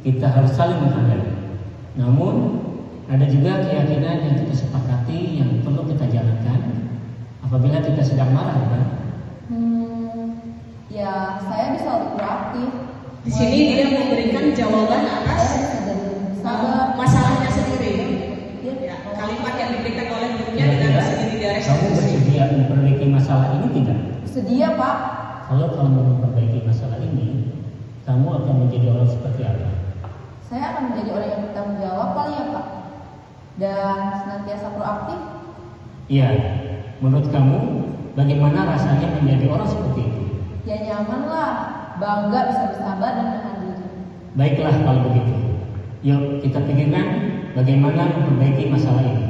Kita harus saling menghargai. Namun ada juga keyakinan yang kita sepakati yang perlu kita jalankan apabila kita sedang marah, kan? Ya saya bisa lebih proaktif. Di sini dia memberikan jawaban atas masalahnya sendiri. Ya, kalimat yang diberikan oleh gurunya dengan segitiga restitusi. Kamu bersedia memperbaiki masalah ini tidak? Sedia Pak. Kalau kamu memperbaiki masalah ini, kamu akan menjadi orang seperti apa? Saya akan menjadi orang yang bertanggung jawab kali ya Pak. Dan senantiasa proaktif. Iya. Menurut kamu, bagaimana rasanya menjadi orang seperti itu? Ya nyaman lah, bangga bisa bersabar dan menahan diri. Baiklah kalau begitu. Yuk kita pikirkan bagaimana memperbaiki masalah ini.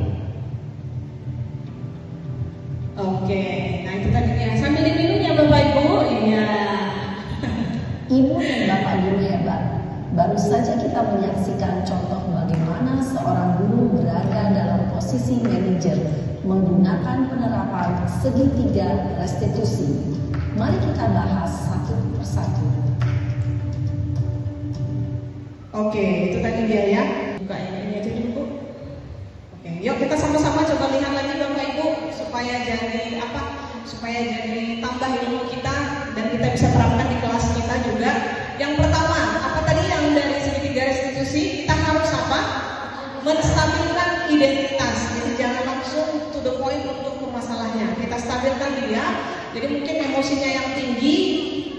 Oke, nah itu tadi ya. Sambil diminum ya Bapak Ibu. Iya. Ibu dan Bapak Guru hebat. Baru saja kita menyaksikan contoh bagaimana seorang guru berada dalam posisi manajer menggunakan penerapan segitiga restitusi. Mari kita bahas satu persatu. Oke, itu tadi dia ya. Buka ini aja dulu, Bu. Oke, yuk kita sama-sama coba lihat lagi Bapak Ibu supaya jadi supaya jadi tambah ilmu kita dan kita bisa terapkan di kelas kita juga. Yang pertama, apa tadi yang dari segitiga restitusi? Kita harus apa? Menstabilkan identitas. Jadi jangan langsung to the point untuk masalahnya. Kita stabilkan dia. Jadi mungkin emosinya yang tinggi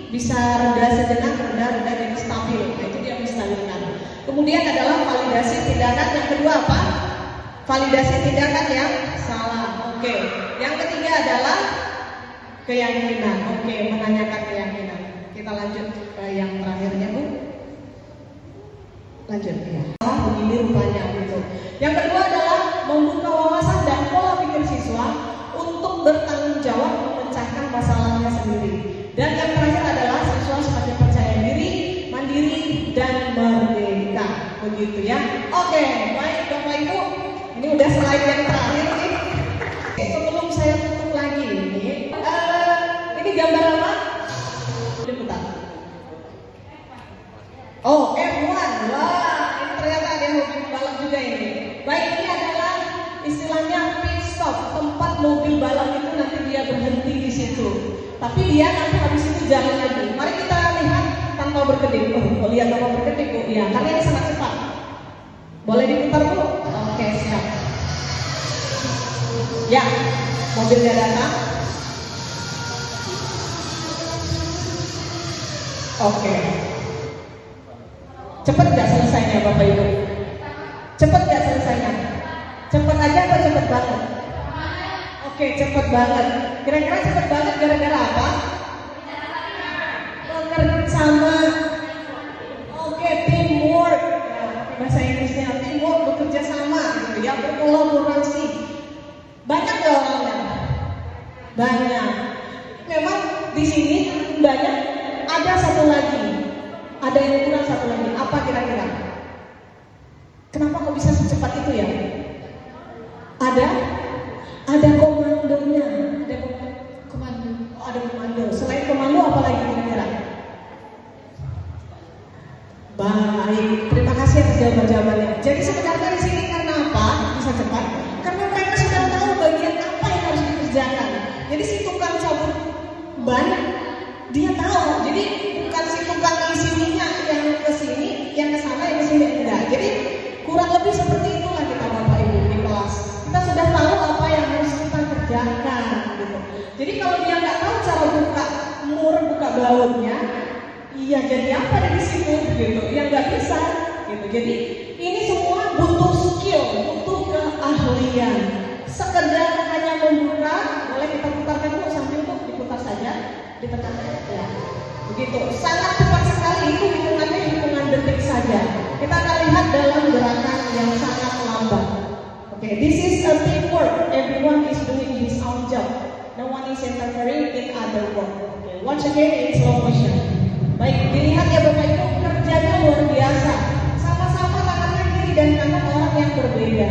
bisa reda sejenak, reda jadi stabil. Nah, itu dia menstabilkan. Kemudian adalah validasi tindakan. Yang kedua apa? Validasi tindakan yang salah. Oke. Yang ketiga adalah keyakinan. Oke, menanyakan keyakinan. Kita lanjut ke yang terakhirnya, Bu. Lanjut ya. Begini rupanya gitu. Yang kedua adalah membuka wawasan dan pola pikir siswa untuk bertanggung jawab memecahkan masalahnya sendiri. Dan yang terakhir adalah siswa semakin percaya diri, mandiri, dan merdeka. Begitu ya. Oke, baik Bapak Ibu. Ini udah slide yang terakhir nih. Sebelum saya tutup lagi ini gambar apa? Liputan. Oh, F1. Wah, ini ternyata ada yang hobi balap juga ini. Baik, ini adalah istilahnya pit stop, tempat mobil balap itu nanti dia berhenti di situ. Tapi dia nanti habis itu jalan lagi. Mari kita lihat tanpa berkedip. Oh, lihat tanpa berkedip, Bu. Ya, karena ini sangat cepat. Boleh diputar, Bu? Oke, siap. Ya, mobilnya datang. Oke. Cepet gak selesainya Bapak Ibu? Cepet gak selesainya? Cepet aja atau cepet banget? Oke, cepet banget. Kira-kira cepet banget gara-gara apa? Bekerja sama. Oke, teamwork. Bahasa Inggrisnya teamwork, bekerja sama gitu ya, berkolaborasi. Banyak gak orangnya? Banyak. Memang di sini banyak. Ada satu lagi. Ada yang kurang satu lagi. Apa kira-kira? Kenapa kok bisa secepat itu ya? Ada komandonya. Ada komando. Oh, ada komando. Selain komando apa lagi kira-kira? Baik, terima kasih atas jawaban-jawabannya. Jadi sebenarnya di sini karena apa bisa cepat? Karena mereka sudah tahu bagian apa yang harus dikerjakan. Jadi si tukang cabut ban dia tahu. Jadi bukan si tukang isi minyak yang ke sini, yang ke sana, yang ke sini enggak. Jadi kurang lebih seperti itulah kita Bapak Ibu di kelas. Kita sudah tahu apa yang harus kita kerjakan gitu. Jadi kalau dia nggak tahu cara buka mur, buka bautnya, iya jadi apa di situ gitu? Ya nggak bisa gitu. Jadi ini semua butuh skill, butuh keahlian. Sekedar hanya membuka, boleh kita putarkan dulu sambil untuk diputar saja, ditekan ya. Begitu, sangat cepat sekali, itu hitungan detik saja. Kita akan lihat dalam gerakan yang sangat lambat. Oke, this is a teamwork. Everyone is doing his own job. No one is interfering in other work. Okay, watch again in slow motion. Baik, dilihat ya Bapak Ibu, kerjanya luar biasa. Sama-sama tangannya kiri dan kanan orang yang berbeda.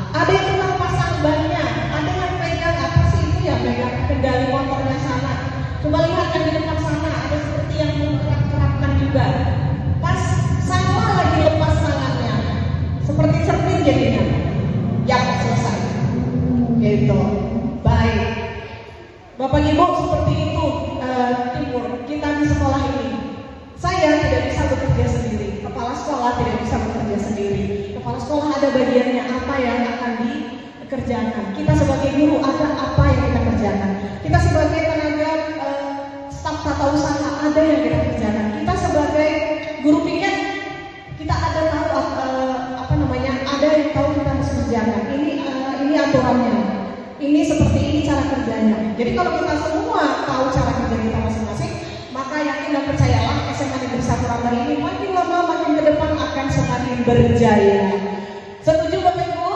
Ada yang tukang pasang bannya, ada yang pegang apa sih itu ya, pegang kendali motornya sana. Coba lihat yang di depan sana, ada seperti yang menggerak-gerakkan juga. Pas sama lagi lepas tangannya, seperti cermin jadinya. Ya, selesai. Gitu. Baik. Bapak Ibu seperti itu teamwork kita di sekolah ini. Saya tidak bisa bekerja sendiri. Kepala sekolah tidak bisa bekerja sendiri. Kepala sekolah ada bagiannya apa yang akan dikerjakan. Kita sebagai guru ada apa yang kita kerjakan. Kita sebagai tenaga staf tata usaha ada yang kita kerjakan. Kita sebagai guru piket kita ada tahu ada yang tahu kita harus kerjakan. Ini aturannya. Ini seperti ini cara kerjanya. Jadi kalau kita semua tahu cara kerja kita masing-masing, maka yakin dan percayalah SMA Negeri 1 Rambah ini makin lama makin ke depan akan semakin berjaya. Setuju Bapak Ibu?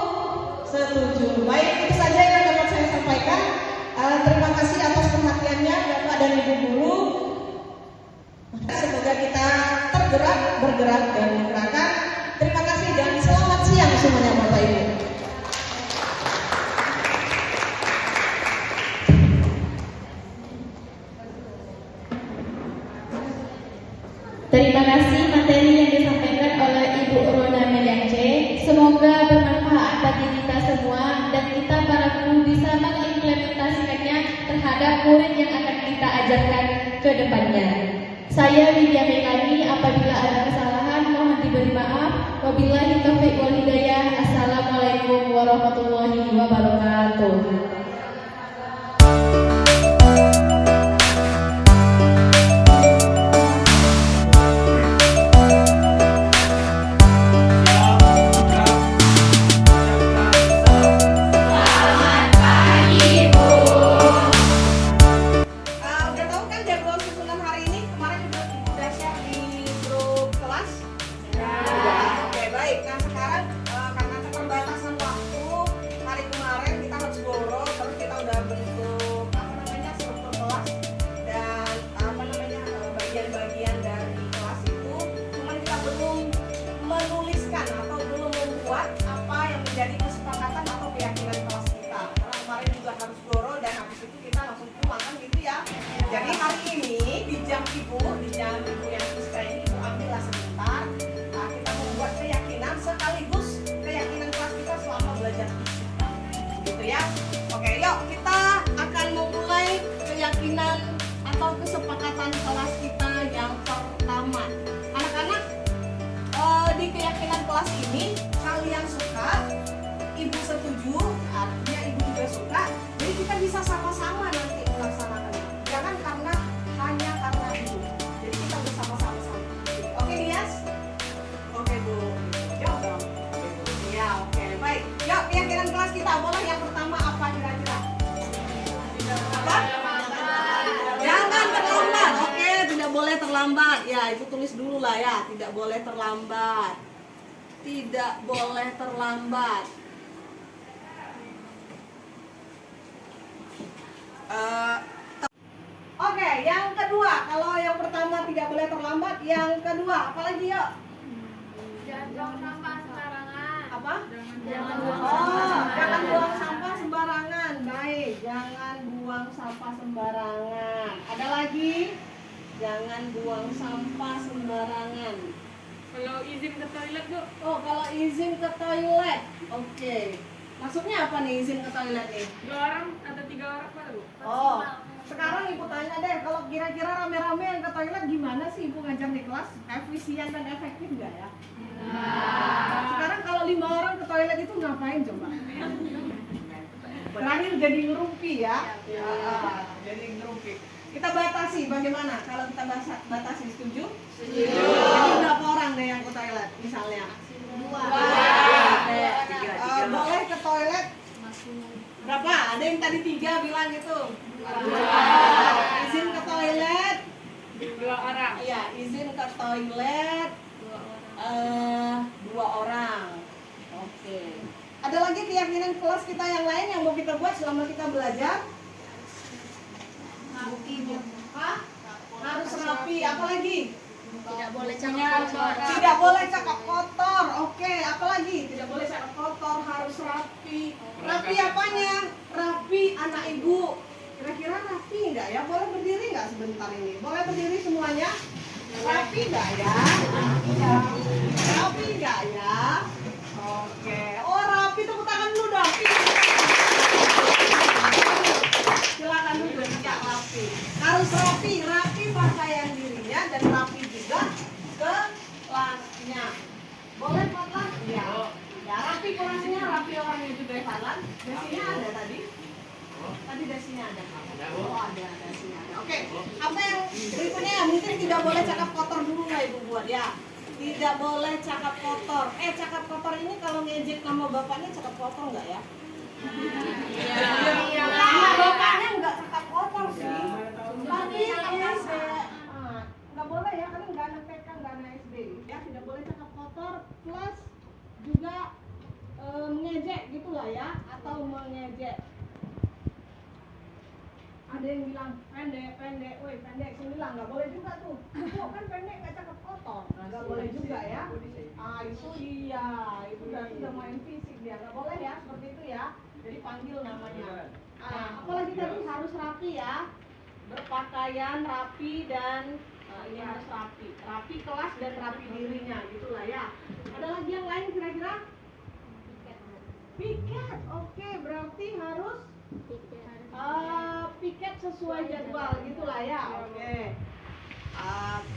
Setuju. Baik, itu saja yang dapat saya sampaikan. Terima kasih atas perhatiannya Bapak dan Ibu guru. Semoga kita bergerak dan menggerakkan. Terima kasih dan selamat siang semuanya Bapak Ibu. Terima kasih materi yang disampaikan oleh Ibu Rona Meliance. Semoga bermanfaat bagi kita semua dan kita para guru bisa mengimplementasikannya terhadap murid yang akan kita ajarkan ke depannya. Saya Widya Melani, apabila ada kesalahan mohon diberi maaf. Wabillahi taufiq wal hidayah. Assalamualaikum warahmatullahi wabarakatuh. Udah tahu kan jadwal susunan hari ini? Kemarin udah share di grup kelas? Udah. Oke, baik. Nah sekarang karena keterbatasan waktu, hari kemarin kita harus borong, terus kita udah bentuk struktur kelas dan bagian-bagian dari kelas itu, cuman kita belum menuliskan atau belum membuat apa yang menjadi kesepakatan atau keyakinan kelas kita. Karena kemarin juga harus borong dan habis itu kita langsung pulang kan gitu ya. Jadi hari ini di jam ibu yang suka ini ibu ambillah sebentar. Nah, kita membuat keyakinan sekaligus keyakinan kelas kita selama belajar fisika. Gitu ya. Oke, yuk kita akan memulai keyakinan atau kesepakatan kelas kita yang pertama. Anak-anak, di keyakinan kelas ini kalian suka, ibu setuju, artinya ibu juga suka. Jadi kita bisa sama-sama nanti melaksanakannya. Jangan hanya karena ibu. Jadi kita bersama-sama. Oke Nias? Oke Bu. Jawab dong. Ya oke baik. Yuk keyakinan kelas kita boleh yang pertama apa kira-kira? Apa? Jangan terlambat. Oke tidak boleh terlambat. Ya ibu tulis dulu lah ya. Tidak boleh terlambat. Tidak boleh terlambat. Oke, yang kedua, kalau yang pertama tidak boleh terlambat, yang kedua, apalagi yuk? Jangan buang sampah sembarangan. Apa? Jangan buang Jangan buang sampah sembarangan. Baik, jangan buang sampah sembarangan. Ada lagi? Jangan buang sampah sembarangan. Kalau izin ke toilet, Bu. Oh, kalau izin ke toilet. Oke. Maksudnya apa nih izin ke toilet nih? 2 orang atau 3 orang, Pak, Bu? Oh, sekarang ibu tanya deh, kalau kira-kira rame-rame yang ke toilet gimana sih ibu ngajar di kelas? Efisien dan efektif nggak ya? Sekarang kalau 5 orang ke toilet itu ngapain coba? Terakhir jadi ngerumpi ya? Jadi ngerumpi. Kita batasi bagaimana? Kalau kita batasi setuju? Setuju. Jadi berapa orang deh yang ke toilet misalnya? 2. Boleh ke toilet? Berapa? Ada yang tadi 3 bilang gitu. Izin ke toilet 2 orang. Iya, izin ke toilet 2 orang. Oke. Ada lagi keyakinan kelas kita yang lain yang mau kita buat selama kita belajar? Hah? Harus rapi. Apa lagi? Tidak boleh cakap kotor. Tidak boleh cakap kotor. Oke, apa lagi? Tidak boleh cakap kotor, harus rapi. Rapi apanya? Rapi anak ibu. Kira-kira rapi nggak ya? Boleh berdiri nggak sebentar ini? Boleh berdiri semuanya? Rapi nggak ya? Rapi nggak ya? Oke. Oh rapi, tepuk tangan dulu dong. Silakan duduk, ya rapi. Harus rapi, rapi pakaian dirinya dan rapi juga kelasnya. Boleh Pak? Ya. Ya rapi kelasnya, rapi orangnya juga Pak. Desinya ada tadi? Tadi desinya ada. Oh ada desinya ada. Oke. Apa yang berikutnya? Mungkin tidak boleh cakap kotor dulu lah ibu buat ya. Tidak boleh cakap kotor. Cakap kotor ini kalau ngejek nama bapaknya cakap kotor nggak ya? Iya. Nama bapaknya nggak cakap kotor sih. Tapi SD. Nggak boleh ya, karena nggak anak TK, nggak anak SD. Ya tidak boleh cakap kotor plus juga mengejek gitulah ya, atau mengejek. Ada yang bilang pendek, woi pendek, sembilan, nggak boleh juga tuh. Kok kan pendek nggak cakep kotor, nggak boleh juga ya. Itu iya, itu berarti udah main fisik dia, nggak boleh ya seperti itu ya. Jadi panggil namanya. Apalagi tadi harus rapi ya, berpakaian rapi dan ini harus rapi kelas dan rapi dirinya, gitulah ya. Ada lagi yang lain kira-kira? Piket, oke, berarti harus piket sesuai jadwal gitulah ya. Oke.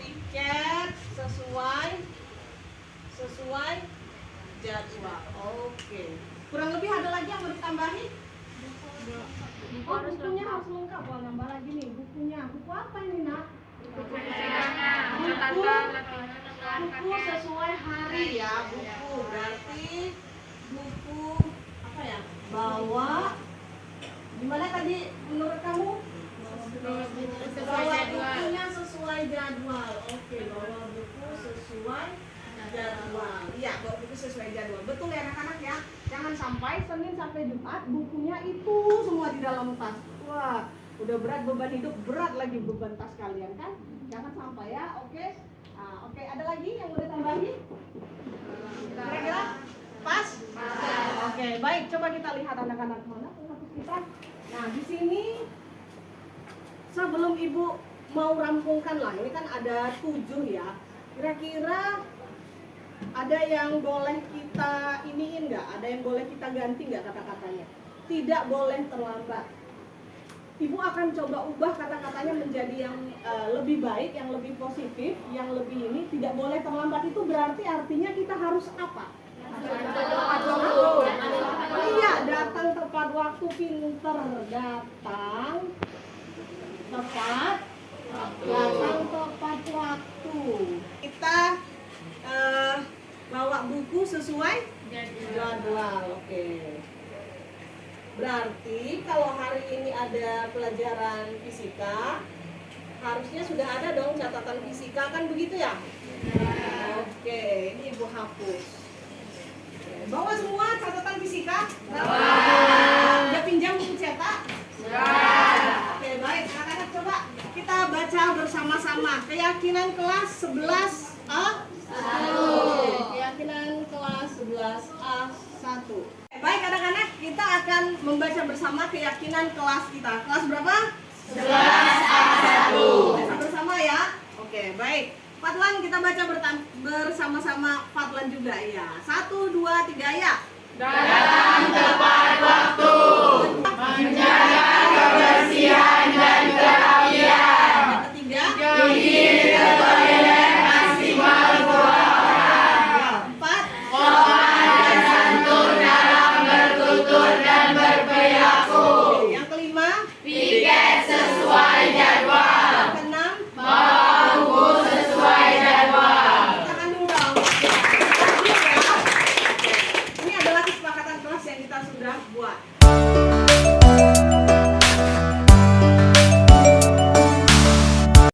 Piket sesuai jadwal. Oke. Kurang lebih ada lagi yang mau ditambahi? Bukunya harus lengkap. Wah, nambah lagi nih bukunya. Buku apa ini, Nak? Buku sesuai hari ya. Buku berarti buku apa ya? Bawa. Gimana tadi menurut kamu? Bawa bukunya sesuai jadwal. Oke, bawa buku sesuai jadwal. Iya, bawa buku sesuai jadwal. Betul ya anak-anak ya. Jangan sampai Senin sampai Jumat bukunya itu semua di dalam tas. Wah, udah berat beban hidup, berat lagi beban tas kalian kan? Jangan sampai ya. Oke. Oke, ada lagi yang boleh tambahin? Kira-kira pas? Oke, baik. Coba kita lihat anak-anak mana penghapus kita. Nah, di sini sebelum Ibu mau rampungkan lah, ini kan ada 7 ya. Kira-kira ada yang boleh kita iniin nggak? Ada yang boleh kita ganti nggak kata-katanya? Tidak boleh terlambat. Ibu akan coba ubah kata-katanya menjadi yang lebih baik, yang lebih positif, yang lebih ini. Tidak boleh terlambat itu berarti artinya kita harus apa? Iya, datang tepat waktu, pinter. Datang tepat waktu. Kita bawa buku sesuai jadwal. Oke. Berarti kalau hari ini ada pelajaran fisika, harusnya sudah ada dong catatan fisika, kan begitu ya? Oke, ini Ibu hapus. Bawa semua catatan fisika? Bawa. Udah pinjam buku cetak? Oke, baik. Anak-anak coba kita baca bersama-sama. Keyakinan kelas 11A 1. Keyakinan kelas 11A1. Baik anak-anak, kita akan membaca bersama keyakinan kelas kita. Kelas berapa? 11A1. Baca bersama ya. Oke, baik. Fadlan kita baca bersama-sama Fadlan juga ya. 1, 2, 3 ya. Datang tepat waktu, menjaga kebersihan dan kerapian. Yang ketiga, Pergi ke toilet maksimal 2 orang. 4, Sopan dan santun dalam bertutur dan berperilaku. yang kelima, Piket sesuai jadwal. yang keenam, Bawa buku sesuai jadwal. tangan dulu dong. Ini adalah kesepakatan kelas yang kita sudah buat.